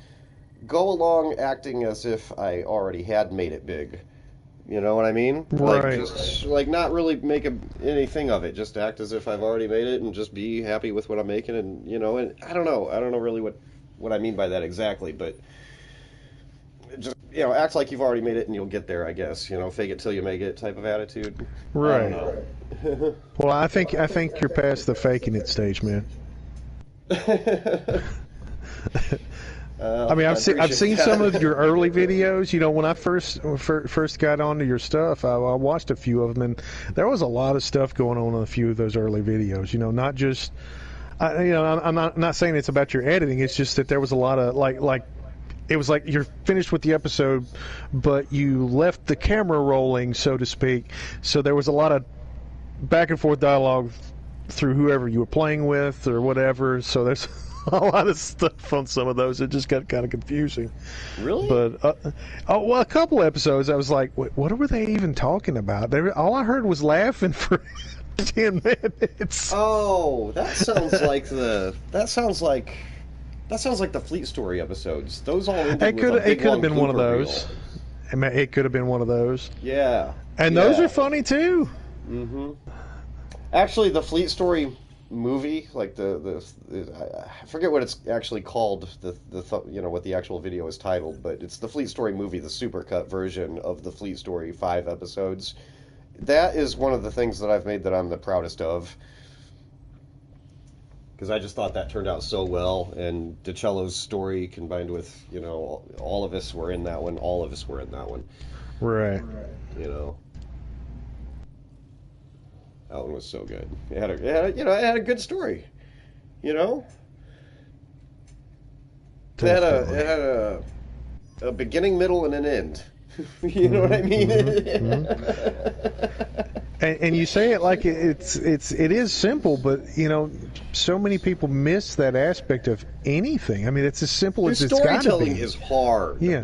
go along acting as if I already had made it big. You know what I mean? Right. Like, just, like, not really make anything of it. Just act as if I've already made it and just be happy with what I'm making. And, and I don't know. I don't know really what I mean by that exactly. But just, act like you've already made it and you'll get there, I guess. Fake it till you make it type of attitude. Right. I don't know. Well, I think you're past the faking it stage, man. I mean, I've seen some of your early videos. When I first got onto your stuff, I watched a few of them, and there was a lot of stuff going on in a few of those early videos. Not just, I'm not saying it's about your editing. It's just that there was a lot of like it was like you're finished with the episode, but you left the camera rolling, so to speak. So there was a lot of back and forth dialogue through whoever you were playing with or whatever. So there's a lot of stuff on some of those. It just got kind of confusing. Really? But a couple episodes, I was like, what were they even talking about? All I heard was laughing for 10 minutes. Oh, that sounds like the Fleet Story episodes. Those all ended It with a big, could have long been one of blooper those. reel. It could have been one of those. Yeah. And those are funny too. Mm-hmm. Actually, the Fleet Story movie, like I forget what it's actually called, what the actual video is titled, but it's the Fleet Story movie, the supercut version of the Fleet Story 5 episodes. That is one of the things that I've made that I'm the proudest of, because I just thought that turned out so well, and DiCello's story combined with all of us were in that one. Right. That one was so good. It had a good story. It had a beginning, middle, and an end. You know what I mean? And you say it like it is simple, but so many people miss that aspect of anything. I mean, it's as simple as it's got to be. Storytelling is hard. Yeah.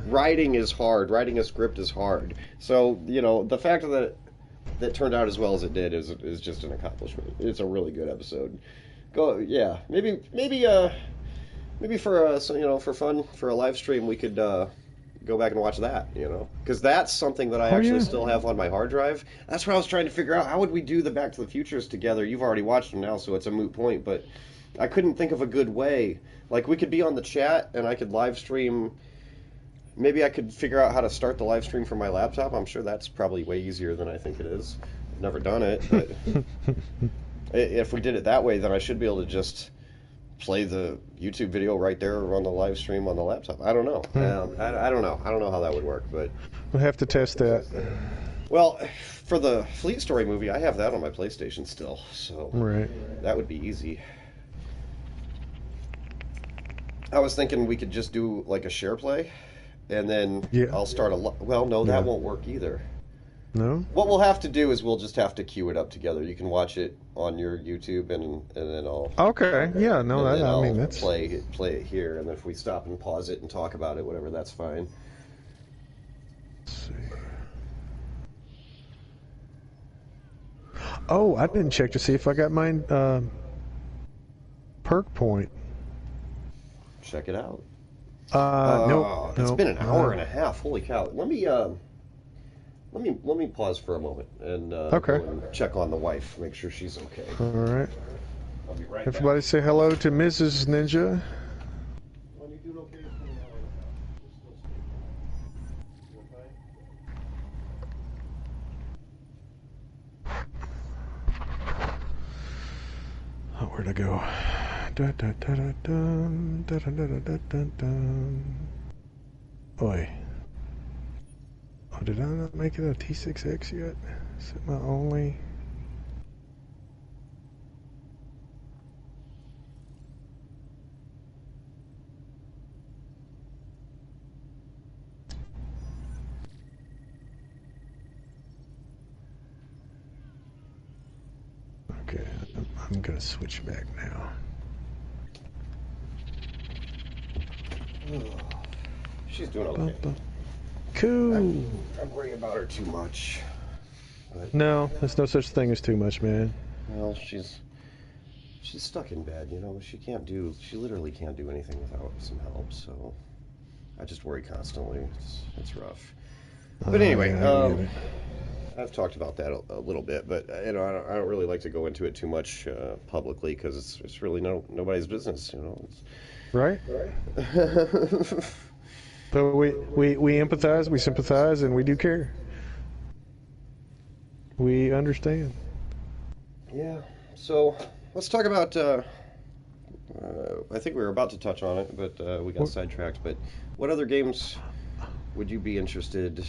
Writing is hard. Writing a script is hard. So the fact that turned out as well as it did is just an accomplishment. It's a really good episode. Maybe for for fun, for a live stream, we could go back and watch that. Because that's something that I actually still have on my hard drive. That's what I was trying to figure out. How would we do the Back to the Futures together? You've already watched them now, so it's a moot point. But I couldn't think of a good way. Like, we could be on the chat, and I could live stream. Maybe I could figure out how to start the live stream from my laptop. I'm sure that's probably way easier than I think it is. I've never done it, but if we did it that way, then I should be able to just play the YouTube video right there on the live stream on the laptop. I don't know. I don't know. I don't know how that would work, but we'll have to test that. Well, for the Fleet Story movie, I have that on my PlayStation still, so that would be easy. I was thinking we could just do like a share play. And then I'll start that won't work either. No? What we'll have to do is we'll just have to queue it up together. You can watch it on your YouTube, and then I'll... Okay, yeah, no, that's... play it here, and if we stop and pause it and talk about it, whatever, that's fine. Let's see. Oh, I didn't check to see if I got mine perk point. Check it out. Nope. It's been an hour and a half. Holy cow! Let me pause for a moment and go and check on the wife, make sure she's okay. All right. I'll be right Everybody back. say hello to Mrs. Ninja. Oh, where'd I go? Da, da, da, da, dun, da, da, da, da, da, dun. Oi. Oh, did I not make it a T6X yet? Is it my only... Okay, I'm gonna switch back now. She's doing okay. Cool. I'm worried about her too much. But, no, there's no such thing as too much, man. Well, she's stuck in bed, you know. She literally can't do anything without some help, so I just worry constantly. It's rough. But anyway, I've talked about that a little bit, but I don't really like to go into it too much publicly because it's really nobody's business, you know. Right. But we empathize, we sympathize, and we do care. We understand. Yeah. So let's talk about. I think we were about to touch on it, but we got sidetracked. But what other games would you be interested?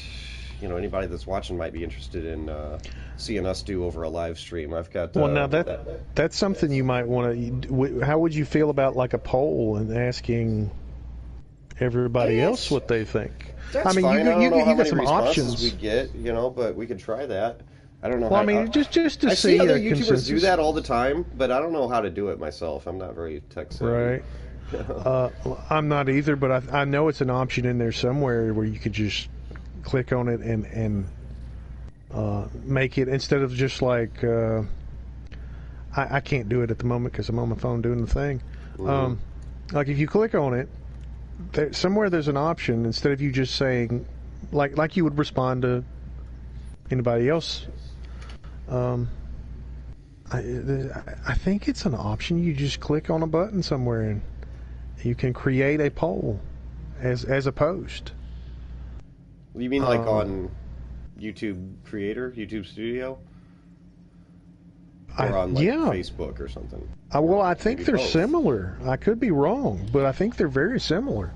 You know, anybody that's watching might be interested in seeing us do over a live stream. I've got. Well, now that's something you might want to. How would you feel about like a poll and asking everybody else what they think? That's fine. I don't know how many some responses options we get, you know, but we could try that. I don't know. Well, I mean, just to I see see other a YouTubers consensus. do that all the time, but I don't know how to do it myself. I'm not very tech savvy. Right. I'm not either, but I know it's an option in there somewhere where you could just click on it and make it instead of just like I can't do it at the moment because I'm on my phone doing the thing. Like if you click on it, somewhere there's an option instead of you just saying like you would respond to anybody else. I think it's an option. You just click on a button somewhere and you can create a poll as a post. You mean like on YouTube Creator, YouTube Studio? Or on like Facebook or something? Well, I think they're both. similar. I could be wrong, but I think they're very similar.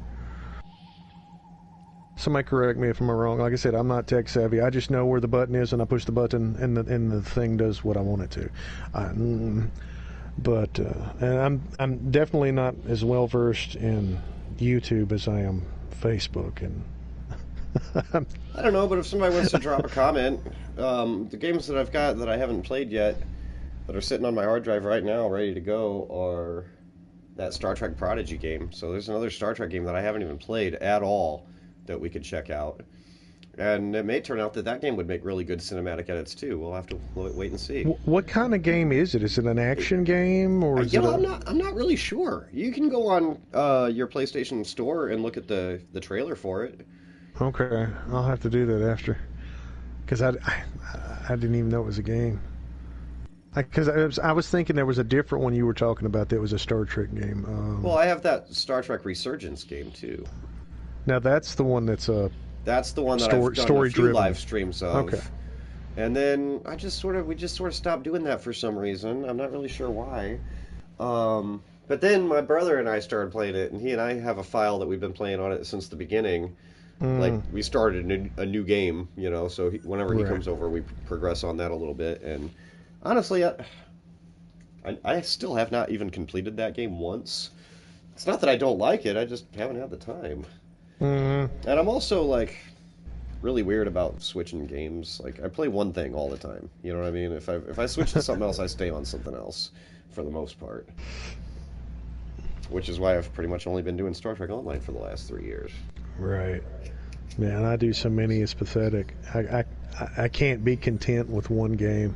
Somebody correct me if I'm wrong. Like I said, I'm not tech savvy. I just know where the button is, and I push the button, and the thing does what I want it to. And I'm definitely not as well versed in YouTube as I am Facebook, and I don't know. But if somebody wants to drop a comment, the games that I've got that I haven't played yet, that are sitting on my hard drive right now, ready to go, are that Star Trek Prodigy game. So there's another Star Trek game that I haven't even played at all that we could check out. And it may turn out that game would make really good cinematic edits too. We'll have to wait and see. What kind of game is it? Is it an action game or is it? I'm not really sure. You can go on your PlayStation Store and look at the trailer for it. Okay, I'll have to do that after, because I didn't even know it was a game. Because I was thinking there was a different one you were talking about that was a Star Trek game. Well, I have that Star Trek Resurgence game too. Now that's the one that's That's the one that I've done a few live streams of. Okay. And then we just sort of stopped doing that for some reason. I'm not really sure why. But then my brother and I started playing it, and he and I have a file that we've been playing on it since the beginning. Like we started a new game, you know. So whenever he comes over, we progress on that a little bit. And honestly, I still have not even completed that game once. It's not that I don't like it; I just haven't had the time. And I'm also like really weird about switching games. Like I play one thing all the time. You know what I mean? If I switch to something else, I stay on something else for the most part. Which is why I've pretty much only been doing Star Trek Online for the last 3 years. Right. Man, I do so many. It's pathetic. I can't be content with one game.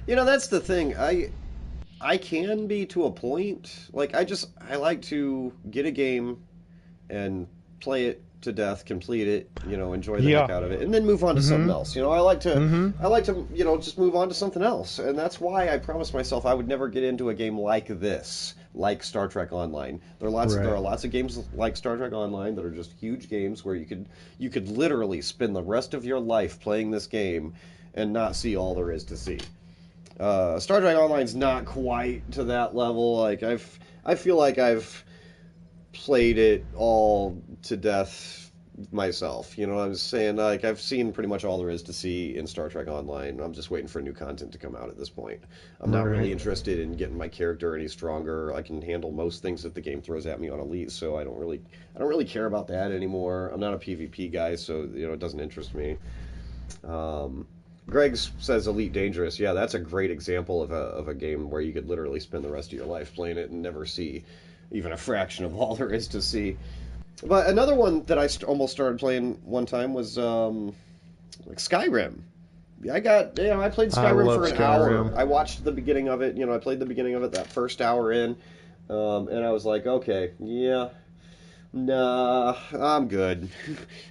You know, that's the thing. I can be to a point. Like I like to get a game and play it to death, complete it, you know, enjoy the heck out of it, and then move on to something else. You know, I like to, you know, just move on to something else, and that's why I promised myself I would never get into a game like this, like Star Trek Online. There are lots of games like Star Trek Online that are just huge games where you could literally spend the rest of your life playing this game and not see all there is to see. Star Trek Online's not quite to that level. Like I feel like I've played it all to death myself. You know what I'm saying? Like I've seen pretty much all there is to see in Star Trek Online. I'm just waiting for new content to come out at this point. I'm not really interested in getting my character any stronger. I can handle most things that the game throws at me on Elite, so I don't really care about that anymore. I'm not a PvP guy, so you know it doesn't interest me. Greg says Elite Dangerous. Yeah, that's a great example of a game where you could literally spend the rest of your life playing it and never see even a fraction of all there is to see. But another one that I almost started playing one time was like Skyrim. I played I Skyrim love for an Skyrim. hour. I watched the beginning of it. I played the beginning of it that first hour in, and I was like, okay, yeah, nah, I'm good.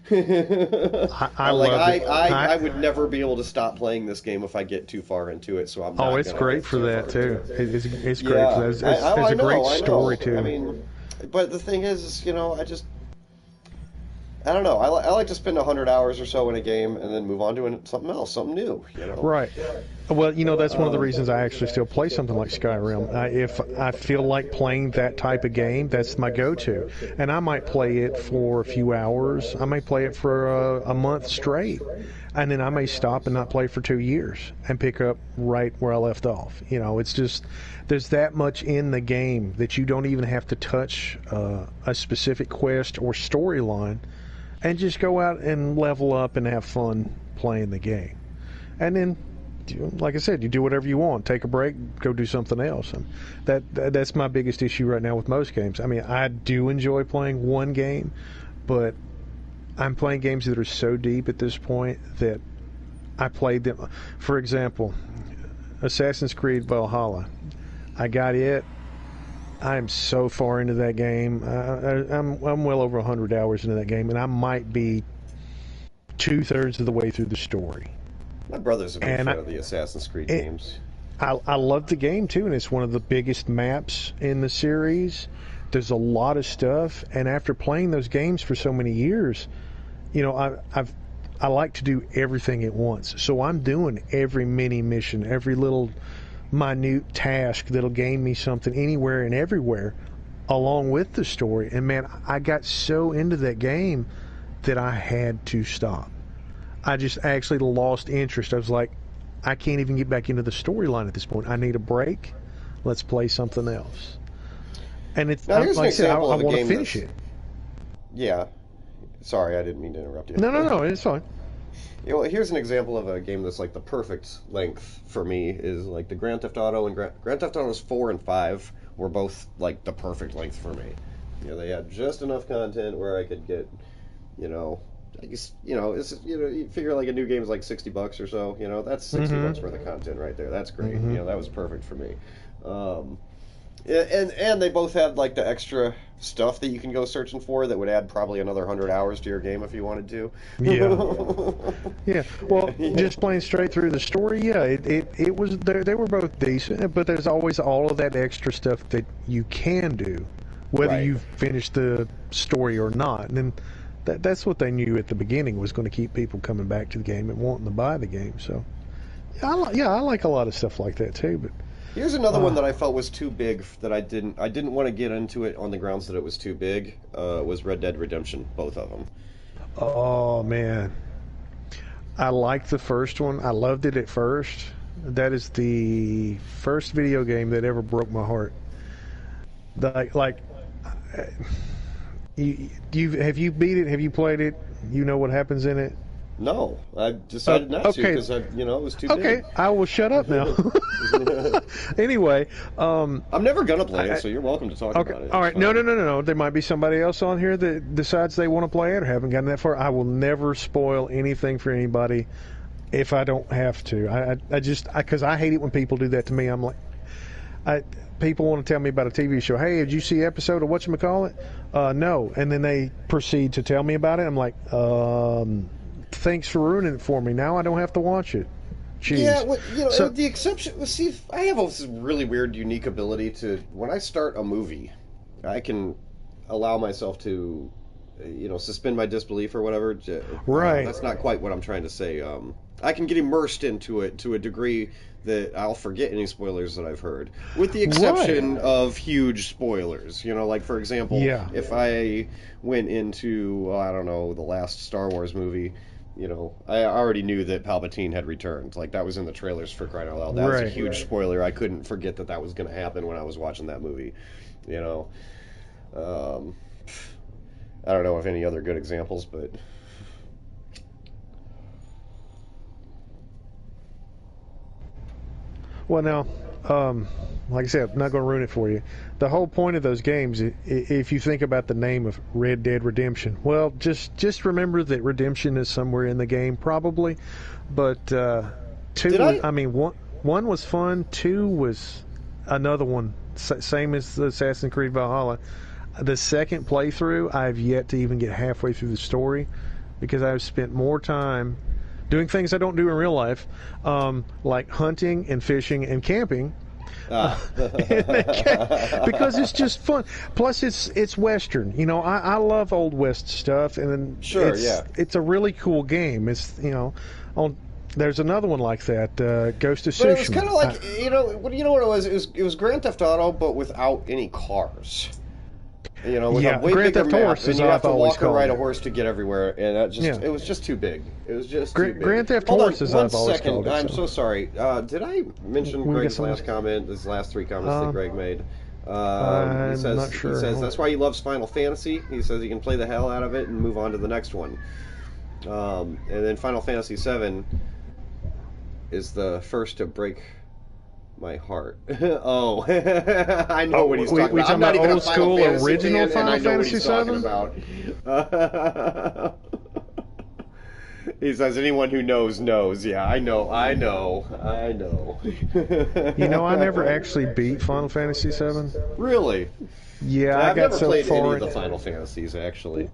I Like loved it. I would never be able to stop playing this game if I get too far into it. So I'm not. Oh, it's gonna great get for too that far too. into it. It's great Yeah, for that. It's a great story too. I mean, but the thing is, I don't know. I like to spend 100 hours or so in a game and then move on to something else, something new. Right. Well, that's one of the reasons I actually still play something like Skyrim. If I feel like playing that type of game, that's my go-to. And I might play it for a few hours. I may play it for a month straight. And then I may stop and not play for 2 years and pick up right where I left off. It's just, there's that much in the game that you don't even have to touch a specific quest or storyline, and just go out and level up and have fun playing the game. And then, like I said, you do whatever you want. Take a break, go do something else. And that's my biggest issue right now with most games. I mean, I do enjoy playing one game, but I'm playing games that are so deep at this point that I played them. For example, Assassin's Creed Valhalla. I got it. I'm so far into that game. I'm well over 100 hours into that game, and I might be 2/3 of the way through the story. My brother's a big fan of the Assassin's Creed games. I love the game too, and it's one of the biggest maps in the series. There's a lot of stuff, and after playing those games for so many years, I like to do everything at once. So I'm doing every mini mission, every little minute task that'll gain me something anywhere and everywhere along with the story. And man, I got so into that game that I had to stop. I just actually lost interest. I was like, I can't even get back into the storyline at this point. I need a break. Let's play something else. And it's now, here's like an example I of a want to game finish it. Yeah. Sorry, I didn't mean to interrupt you. No, it's fine. Here's an example of a game that's like the perfect length for me is like the Grand Theft Auto and Grand Theft Autos 4 and 5 were both like the perfect length for me. They had just enough content where I could get, I guess, you figure like a new game is like $60 or so. That's $60 worth of content right there. That's great. That was perfect for me. And they both had like the extra stuff that you can go searching for that would add probably another 100 hours to your game if you wanted to. Yeah. Well, just playing straight through the story, yeah, it was they were both decent, but there's always all of that extra stuff that you can do, whether you finish the story or not. And then that's what they knew at the beginning was going to keep people coming back to the game and wanting to buy the game. So, I like a lot of stuff like that too, but. Here's another one that I felt was too big that I didn't want to get into it on the grounds that it was too big. Was Red Dead Redemption, both of them. Oh man, I liked the first one. I loved it at first. That is the first video game that ever broke my heart. Have you beat it? Have you played it? You know what happens in it? No, I decided not to because it was too big. Okay, I will shut up now. Anyway, I'm never gonna play it, so you're welcome to talk about it. All right, no. There might be somebody else on here that decides they want to play it or haven't gotten that far. I will never spoil anything for anybody if I don't have to. Because I hate it when people do that to me. I'm like, people want to tell me about a TV show. Hey, did you see an episode of whatchamacallit? No, and then they proceed to tell me about it. I'm like, thanks for ruining it for me. Now I don't have to watch it. Jeez. Yeah, well, the exception. See, I have this really weird, unique ability to when I start a movie, I can allow myself to, suspend my disbelief or whatever. Right. That's not quite what I'm trying to say. I can get immersed into it to a degree that I'll forget any spoilers that I've heard, with the exception of huge spoilers. Like for example, if I went into I don't know the last Star Wars movie. I already knew that Palpatine had returned. Like, that was in the trailers for crying out loud. That was a huge spoiler. I couldn't forget that was going to happen when I was watching that movie. I don't know if any other good examples, but... Well, now, like I said, I'm not going to ruin it for you. The whole point of those games, if you think about the name of Red Dead Redemption, well, just remember that redemption is somewhere in the game, probably. But one was fun. Two was another one, same as Assassin's Creed Valhalla. The second playthrough, I've yet to even get halfway through the story because I've spent more time doing things I don't do in real life, like hunting and fishing and camping. Because it's just fun. Plus, it's Western. You know, I love Old West stuff, and then it's a really cool game. It's there's another one like that, Ghost of Tsushima. But it was kind of like you know what it was. It was Grand Theft Auto, but without any cars. You know, with a way Grand bigger Theft map, Horse, and you have to walk or ride a it. horse to get everywhere, and it was just too big. It was just too big. Grand Theft Hold Horse, on, as one I've always second. called it. I'm so sorry. Did I mention Greg's last comment? His last 3 comments that Greg made. I'm not sure. He says that's why he loves Final Fantasy. He says he can play the hell out of it and move on to the next one. And then Final Fantasy VII is the first to break my heart. Oh, I know what he's talking about. I'm not even old a Final school Fantasy original fan, and I Final know what Fantasy he's talking VII? about. He says anyone who knows knows. Yeah, I know. You know, I never actually beat Final Fantasy VII. Really? Yeah, I've I got never so played far. any of the Final Fantasies, actually.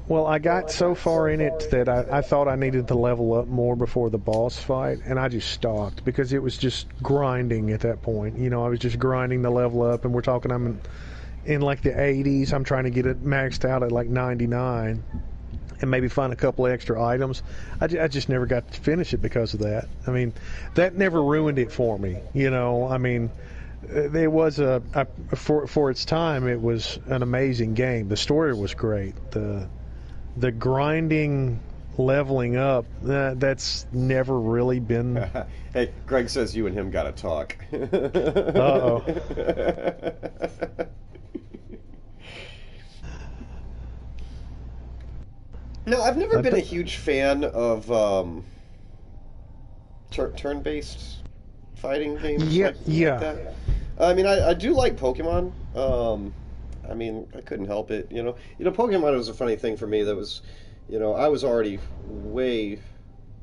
Well, I got so far in it that I thought I needed to level up more before the boss fight, and I just stopped because it was just grinding at that point. You know, I was just grinding the level up, and we're talking I'm in like the 80s. I'm trying to get it maxed out at like 99 and maybe find a couple of extra items. I just never got to finish it because of that. I mean, that never ruined it for me. You know, I mean, it was for its time, it was an amazing game. The story was great. The grinding, leveling up, that's never really been... Hey, Greg says you and him got to talk. Uh-oh. No, I've never been a huge fan of turn-based fighting games. Like that. I mean, I do like Pokemon. I mean, I couldn't help it. You know, Pokemon was a funny thing for me. That was, I was already way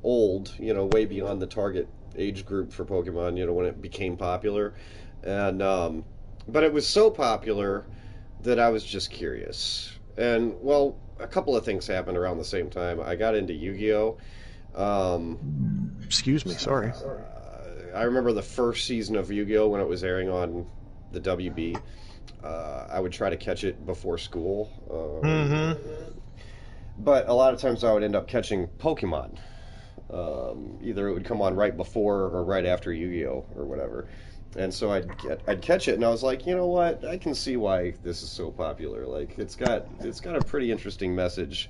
old. Way beyond the target age group for Pokemon. When it became popular, and but it was so popular that I was just curious. And well, a couple of things happened around the same time. I got into Yu-Gi-Oh. Excuse me, sorry. I remember the first season of Yu-Gi-Oh when it was airing on the WB. I would try to catch it before school. But a lot of times I would end up catching Pokemon. Either it would come on right before or right after Yu-Gi-Oh or whatever. And so I'd catch it, and I was like, you know what? I can see why this is so popular. Like it's got a pretty interesting message,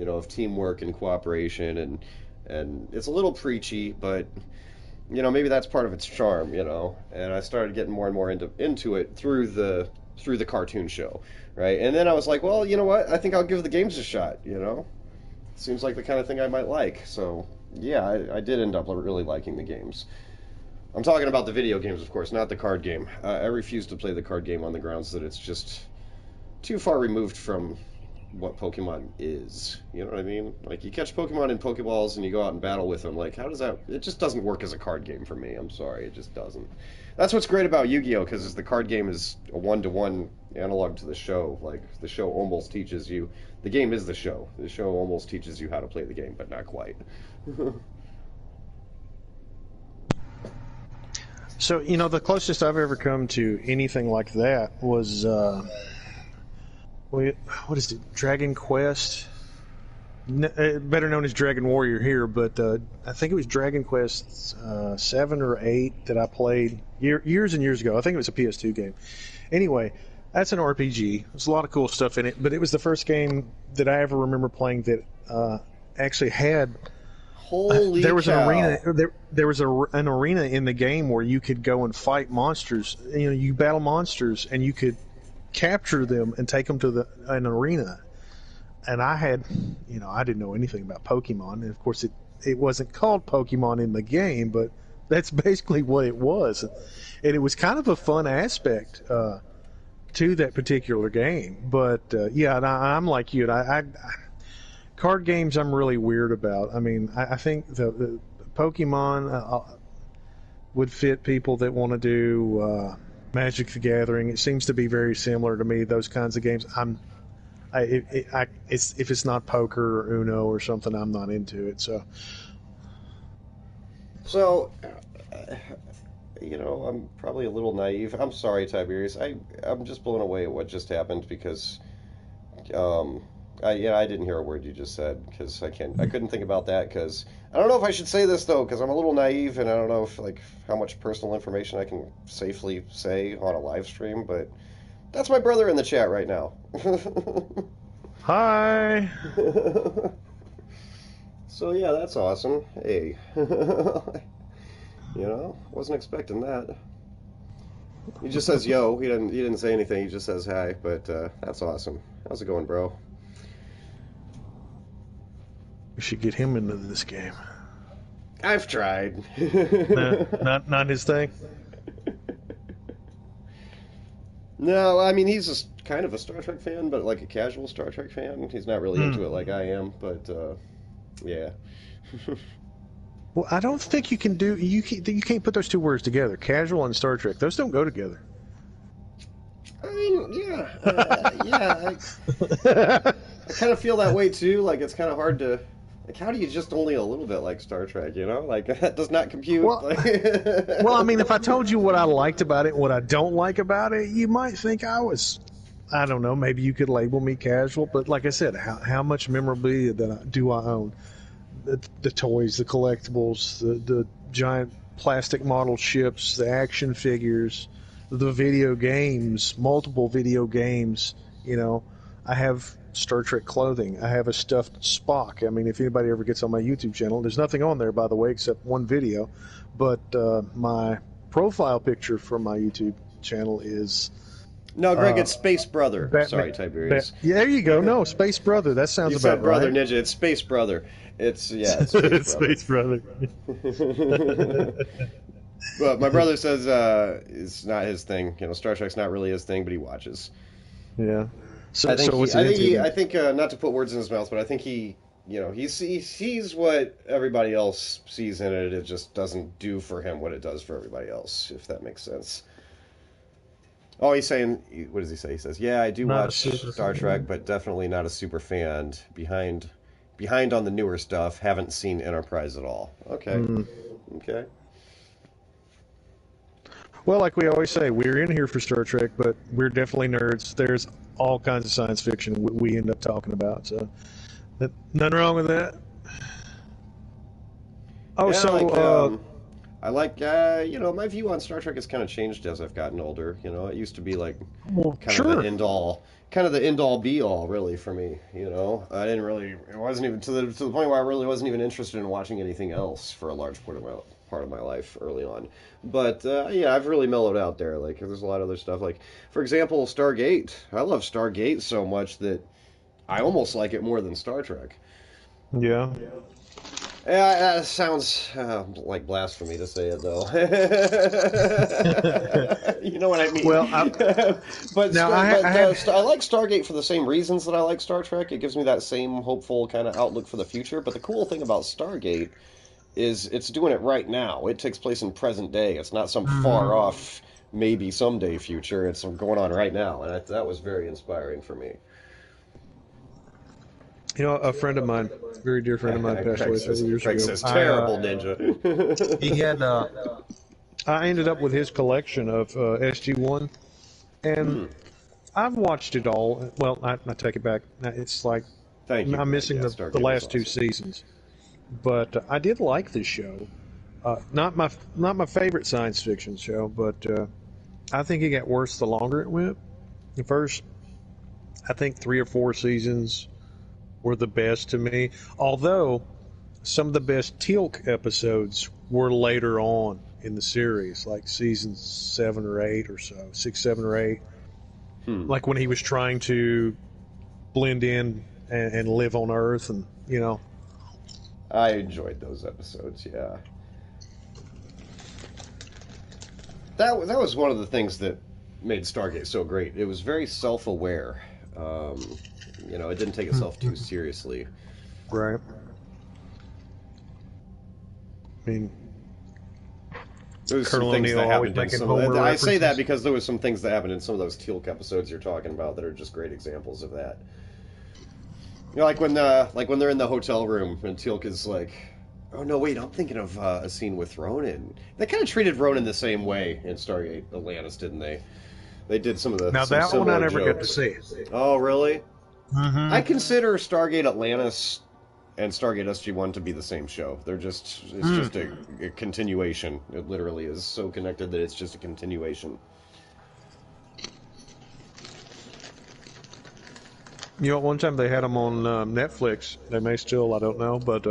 of teamwork and cooperation, and it's a little preachy, but maybe that's part of its charm, And I started getting more and more into it through the cartoon show, right? And then I was like, well, you know what? I think I'll give the games a shot. Seems like the kind of thing I might like. So yeah, I did end up really liking the games. I'm talking about the video games, of course, not the card game. I refuse to play the card game on the grounds that it's just too far removed from what Pokemon is. You know what I mean? Like, you catch Pokemon in Pokeballs and you go out and battle with them. Like, how does that... It just doesn't work as a card game for me. I'm sorry, it just doesn't. That's what's great about Yu-Gi-Oh! Because the card game is a one-to-one analog to the show. Like, the show almost teaches you... The game is the show. The show almost teaches you how to play the game, but not quite. So, the closest I've ever come to anything like that was, what is it, Dragon Quest? Better known as Dragon Warrior here, but I think it was Dragon Quest 7 or 8 that I played years and years ago. I think it was a PS2 game. Anyway, that's an RPG. There's a lot of cool stuff in it, but it was the first game that I ever remember playing that actually had... Holy there was cow. an arena. There was an arena in the game where you could go and fight monsters. You battle monsters and you could capture them and take them to an arena. And I had, I didn't know anything about Pokemon. And of course, it wasn't called Pokemon in the game, but That's basically what it was, and it was kind of a fun aspect to that particular game. But yeah, and I'm like you. I card games I'm really weird about. I mean, I think the Pokemon would fit people that want to do Magic the Gathering. It seems to be very similar to me. Those kinds of games. If it's not poker or Uno or something, I'm not into it. So, I'm probably a little naive. I'm sorry, Tiberius. I'm just blown away at what just happened because, I didn't hear a word you just said because I couldn't think about that because I don't know if I should say this though because I'm a little naive and I don't know if how much personal information I can safely say on a live stream, but that's my brother in the chat right now. Hi. So yeah, that's awesome. Hey, wasn't expecting that. He just says yo. He didn't say anything. He just says hi. But that's awesome. How's it going, bro? We should get him into this game. I've tried. Not his thing. No, I mean he's kind of a Star Trek fan, but like a casual Star Trek fan. He's not really into it like I am. But yeah. Well, I don't think you can do. You can't put those two words together. Casual and Star Trek. Those don't go together. I mean, yeah. I kind of feel that way too. Like it's kind of hard to. Like, how do you just only a little bit like Star Trek? Like that does not compute. Well, I mean, if I told you what I liked about it, and what I don't like about it, you might think I was. I don't know. Maybe you could label me casual, but like I said, how much memorabilia do I own? The toys, the collectibles, the giant plastic model ships, the action figures, the video games, multiple video games. I have Star Trek clothing. I have a stuffed Spock. I mean, if anybody ever gets on my YouTube channel, there's nothing on there, by the way, except one video. But my profile picture for my YouTube channel is... No, Greg, it's Space Brother. Sorry, Tiberius. Yeah, there you go. No, Space Brother. That sounds you about said Brother right. Ninja. It's Space Brother. It's Space Brother. Space Brother. But my brother says it's not his thing. Star Trek's not really his thing, but he watches. Yeah. I think not to put words in his mouth, but I think he sees what everybody else sees in it. It just doesn't do for him what it does for everybody else, if that makes sense. Oh, he's saying, what does he say? He says, yeah, I do watch Star Trek, but definitely not a super fan. Behind on the newer stuff, haven't seen Enterprise at all. Okay. Okay. Well, like we always say, we're in here for Star Trek, but we're definitely nerds. There's all kinds of science fiction we end up talking about, so nothing wrong with that. Oh, yeah, so... I like, my view on Star Trek has kind of changed as I've gotten older. It used to be like kind of the end all be all, really, for me. I didn't really, it wasn't even to the point where I really wasn't even interested in watching anything else for a large part of my life early on. But I've really mellowed out there. Like, there's a lot of other stuff. Like, for example, Stargate. I love Stargate so much that I almost like it more than Star Trek. Yeah. Yeah, it sounds like blasphemy to say it, though. You know what I mean? Well, I like Stargate for the same reasons that I like Star Trek. It gives me that same hopeful kind of outlook for the future. But the cool thing about Stargate is it's doing it right now. It takes place in present day. It's not some far off, maybe someday future. It's going on right now, and that was very inspiring for me. A friend of mine, a very dear friend of mine, passed away several years ago. Says, terrible ninja. He had. I ended up with his collection of SG-1, and I've watched it all. Well, I take it back. It's like I'm missing the last two seasons, but I did like this show. Not my favorite science fiction show, but I think it got worse the longer it went. The first, I think 3 or 4 seasons were the best to me, although some of the best Teal'c episodes were later on in the series, like seasons 7 or 8 or so, 6, 7, or 8. Like when he was trying to blend in and live on Earth, and I enjoyed those episodes. Yeah. that was one of the things that made Stargate so great. It was very self-aware. It didn't take itself too seriously. Right. I mean, there was some Colonel things that O'Neill always happened in making some. Homer I say that references. because there was some things that happened in some of those Teal'c episodes you're talking about that are just great examples of that. Like when they're in the hotel room and Teal'c is like, "Oh no, wait, I'm thinking of a scene with Ronan." They kind of treated Ronan the same way in Stargate Atlantis, didn't they? They did some Now that one I similar never got to jokes. see. Oh, really? I Mm-hmm. consider Stargate Atlantis and Stargate SG-1 to be the same show. It's just a continuation. It literally is so connected that it's just a continuation. One time they had them on Netflix. They may still, I don't know, but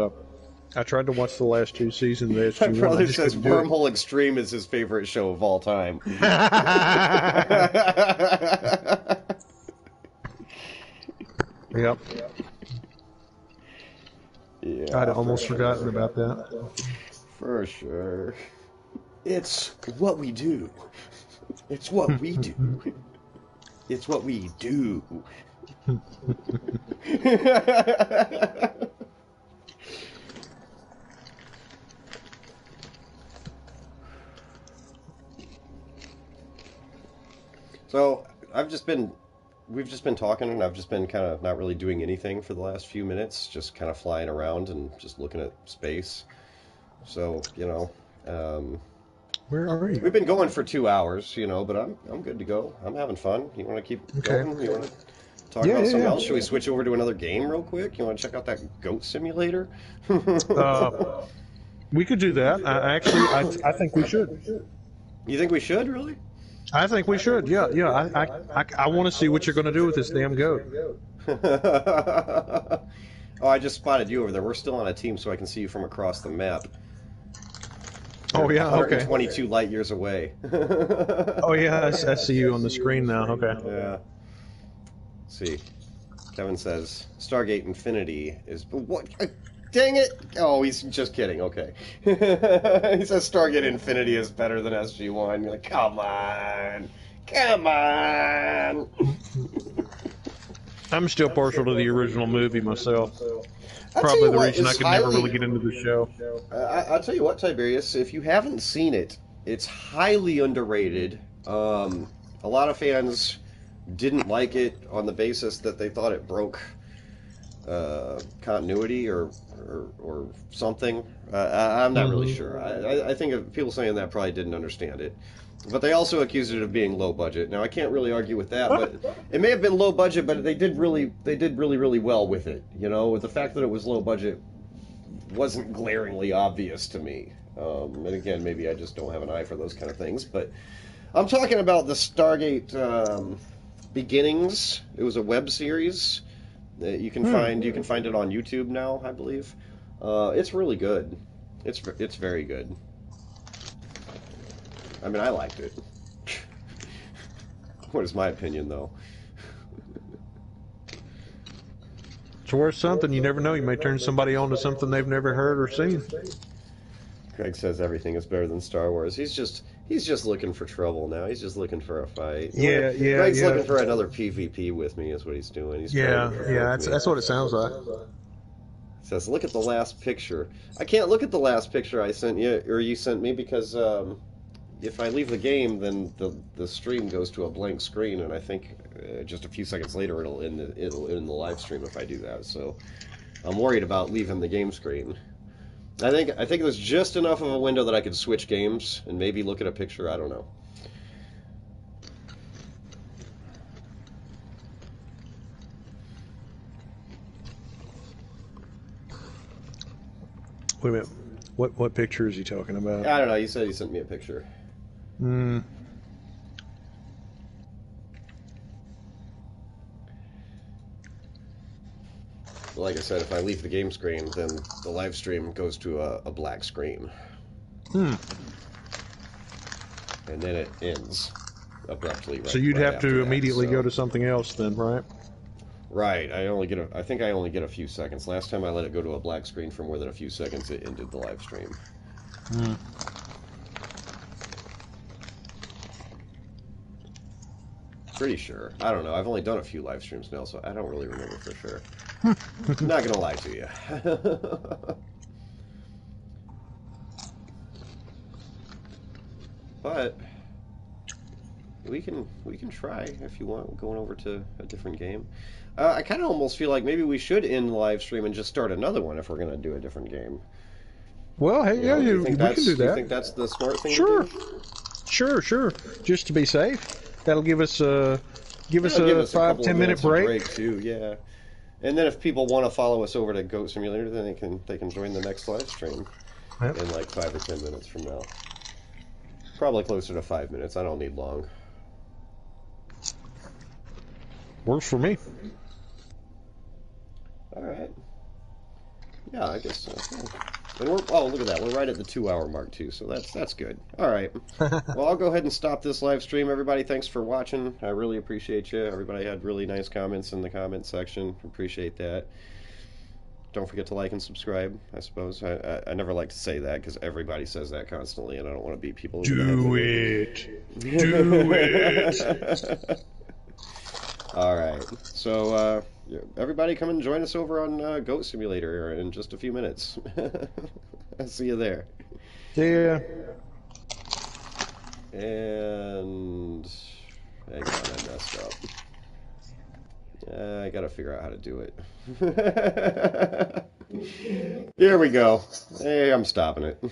I tried to watch the last 2 seasons of My SG-1. I brother just says couldn't do it. Wormhole Extreme is his favorite show of all time. Yep. Yeah, I'd for almost sure. forgotten about that. For sure. It's what we do. It's what we do. It's what we do. So, we've just been talking, and I've just been kind of not really doing anything for the last few minutes, just kind of flying around and just looking at space. So, Where are we've you? been going for 2 hours, but I'm good to go. I'm having fun. You want to keep Okay. going? You want to talk Yeah, about yeah, something yeah. else? Should we switch over to another game real quick? You want to check out that goat simulator? We could do that. I think we should. You think we should, really? I think we should. Yeah, yeah. I want to see what you're going to do with this damn goat. Oh, I just spotted you over there. We're still on a team, so I can see you from across the map. Oh yeah. Okay. 122 light years away. Oh yeah. I see you on the screen now. Okay. Yeah. Let's see. Kevin says Stargate Infinity is what? Dang it! Oh, he's just kidding. Okay. He says Stargate Infinity is better than SG-1. You're like, come on, come on. I'm still partial to the original movie myself. I'll tell Probably you the what reason I is could never highly- really get into the show. I'll tell you what, Tiberius. If you haven't seen it, it's highly underrated. A lot of fans didn't like it on the basis that they thought it broke continuity or something. I'm not really sure. I think people saying that probably didn't understand it. But they also accused it of being low budget. Now I can't really argue with that, but it may have been low budget, but they did really well with it. The fact that it was low budget wasn't glaringly obvious to me. And again, maybe I just don't have an eye for those kind of things. But I'm talking about the Stargate Beginnings. It was a web series that you can find. You can find it on YouTube now, I believe. It's really good. It's very good. I mean, I liked it. What is my opinion, though? It's worth something. You never know. You may turn somebody on to something they've never heard or seen. Craig says everything is better than Star Wars. He's just looking for trouble now. He's just looking for a fight. Yeah. Greg's looking for another PvP with me, is what he's doing. He's trying to provoke me. That's what it sounds like. He says, look at the last picture. I can't look at the last picture I sent you, or you sent me, because if I leave the game, then the stream goes to a blank screen, and I think just a few seconds later it'll end the live stream if I do that. So I'm worried about leaving the game screen. I think there's just enough of a window that I could switch games and maybe look at a picture. I don't know. Wait a minute. What picture is he talking about? I don't know. You said he sent me a picture. Like I said, if I leave the game screen, then the live stream goes to a black screen. And then it ends abruptly. So you'd have to immediately go go to something else then, right? Right. I think I only get a few seconds. Last time I let it go to a black screen for more than a few seconds, it ended the live stream. Pretty sure. I don't know. I've only done a few live streams now, so I don't really remember for sure. Not gonna lie to you. But we can try if you want, going over to a different game. I kind of almost feel like maybe we should end the live stream and just start another one if we're gonna do a different game. Well, hey, yeah, we can do that. Do you think that's the smart thing Sure. to do? Sure. Just to be safe. That'll give us a 5-10 minute break too. Yeah. And then if people want to follow us over to Goat Simulator, then they can join the next live stream in like 5 or 10 minutes from now. Probably closer to 5 minutes. I don't need long. Works for me. All right. Yeah, I guess so. And oh, look at that. We're right at the 2-hour mark, too, so that's good. All right. Well, I'll go ahead and stop this live stream. Everybody, thanks for watching. I really appreciate you. Everybody had really nice comments in the comment section. Appreciate that. Don't forget to like and subscribe, I suppose. I never like to say that because everybody says that constantly, and I don't want to beat people. Do it. Do it. All right. So, everybody come and join us over on Goat Simulator in just a few minutes. I'll see you there. Yeah. And hang on, I messed up. I gotta figure out how to do it. Here we go. Hey, I'm stopping it.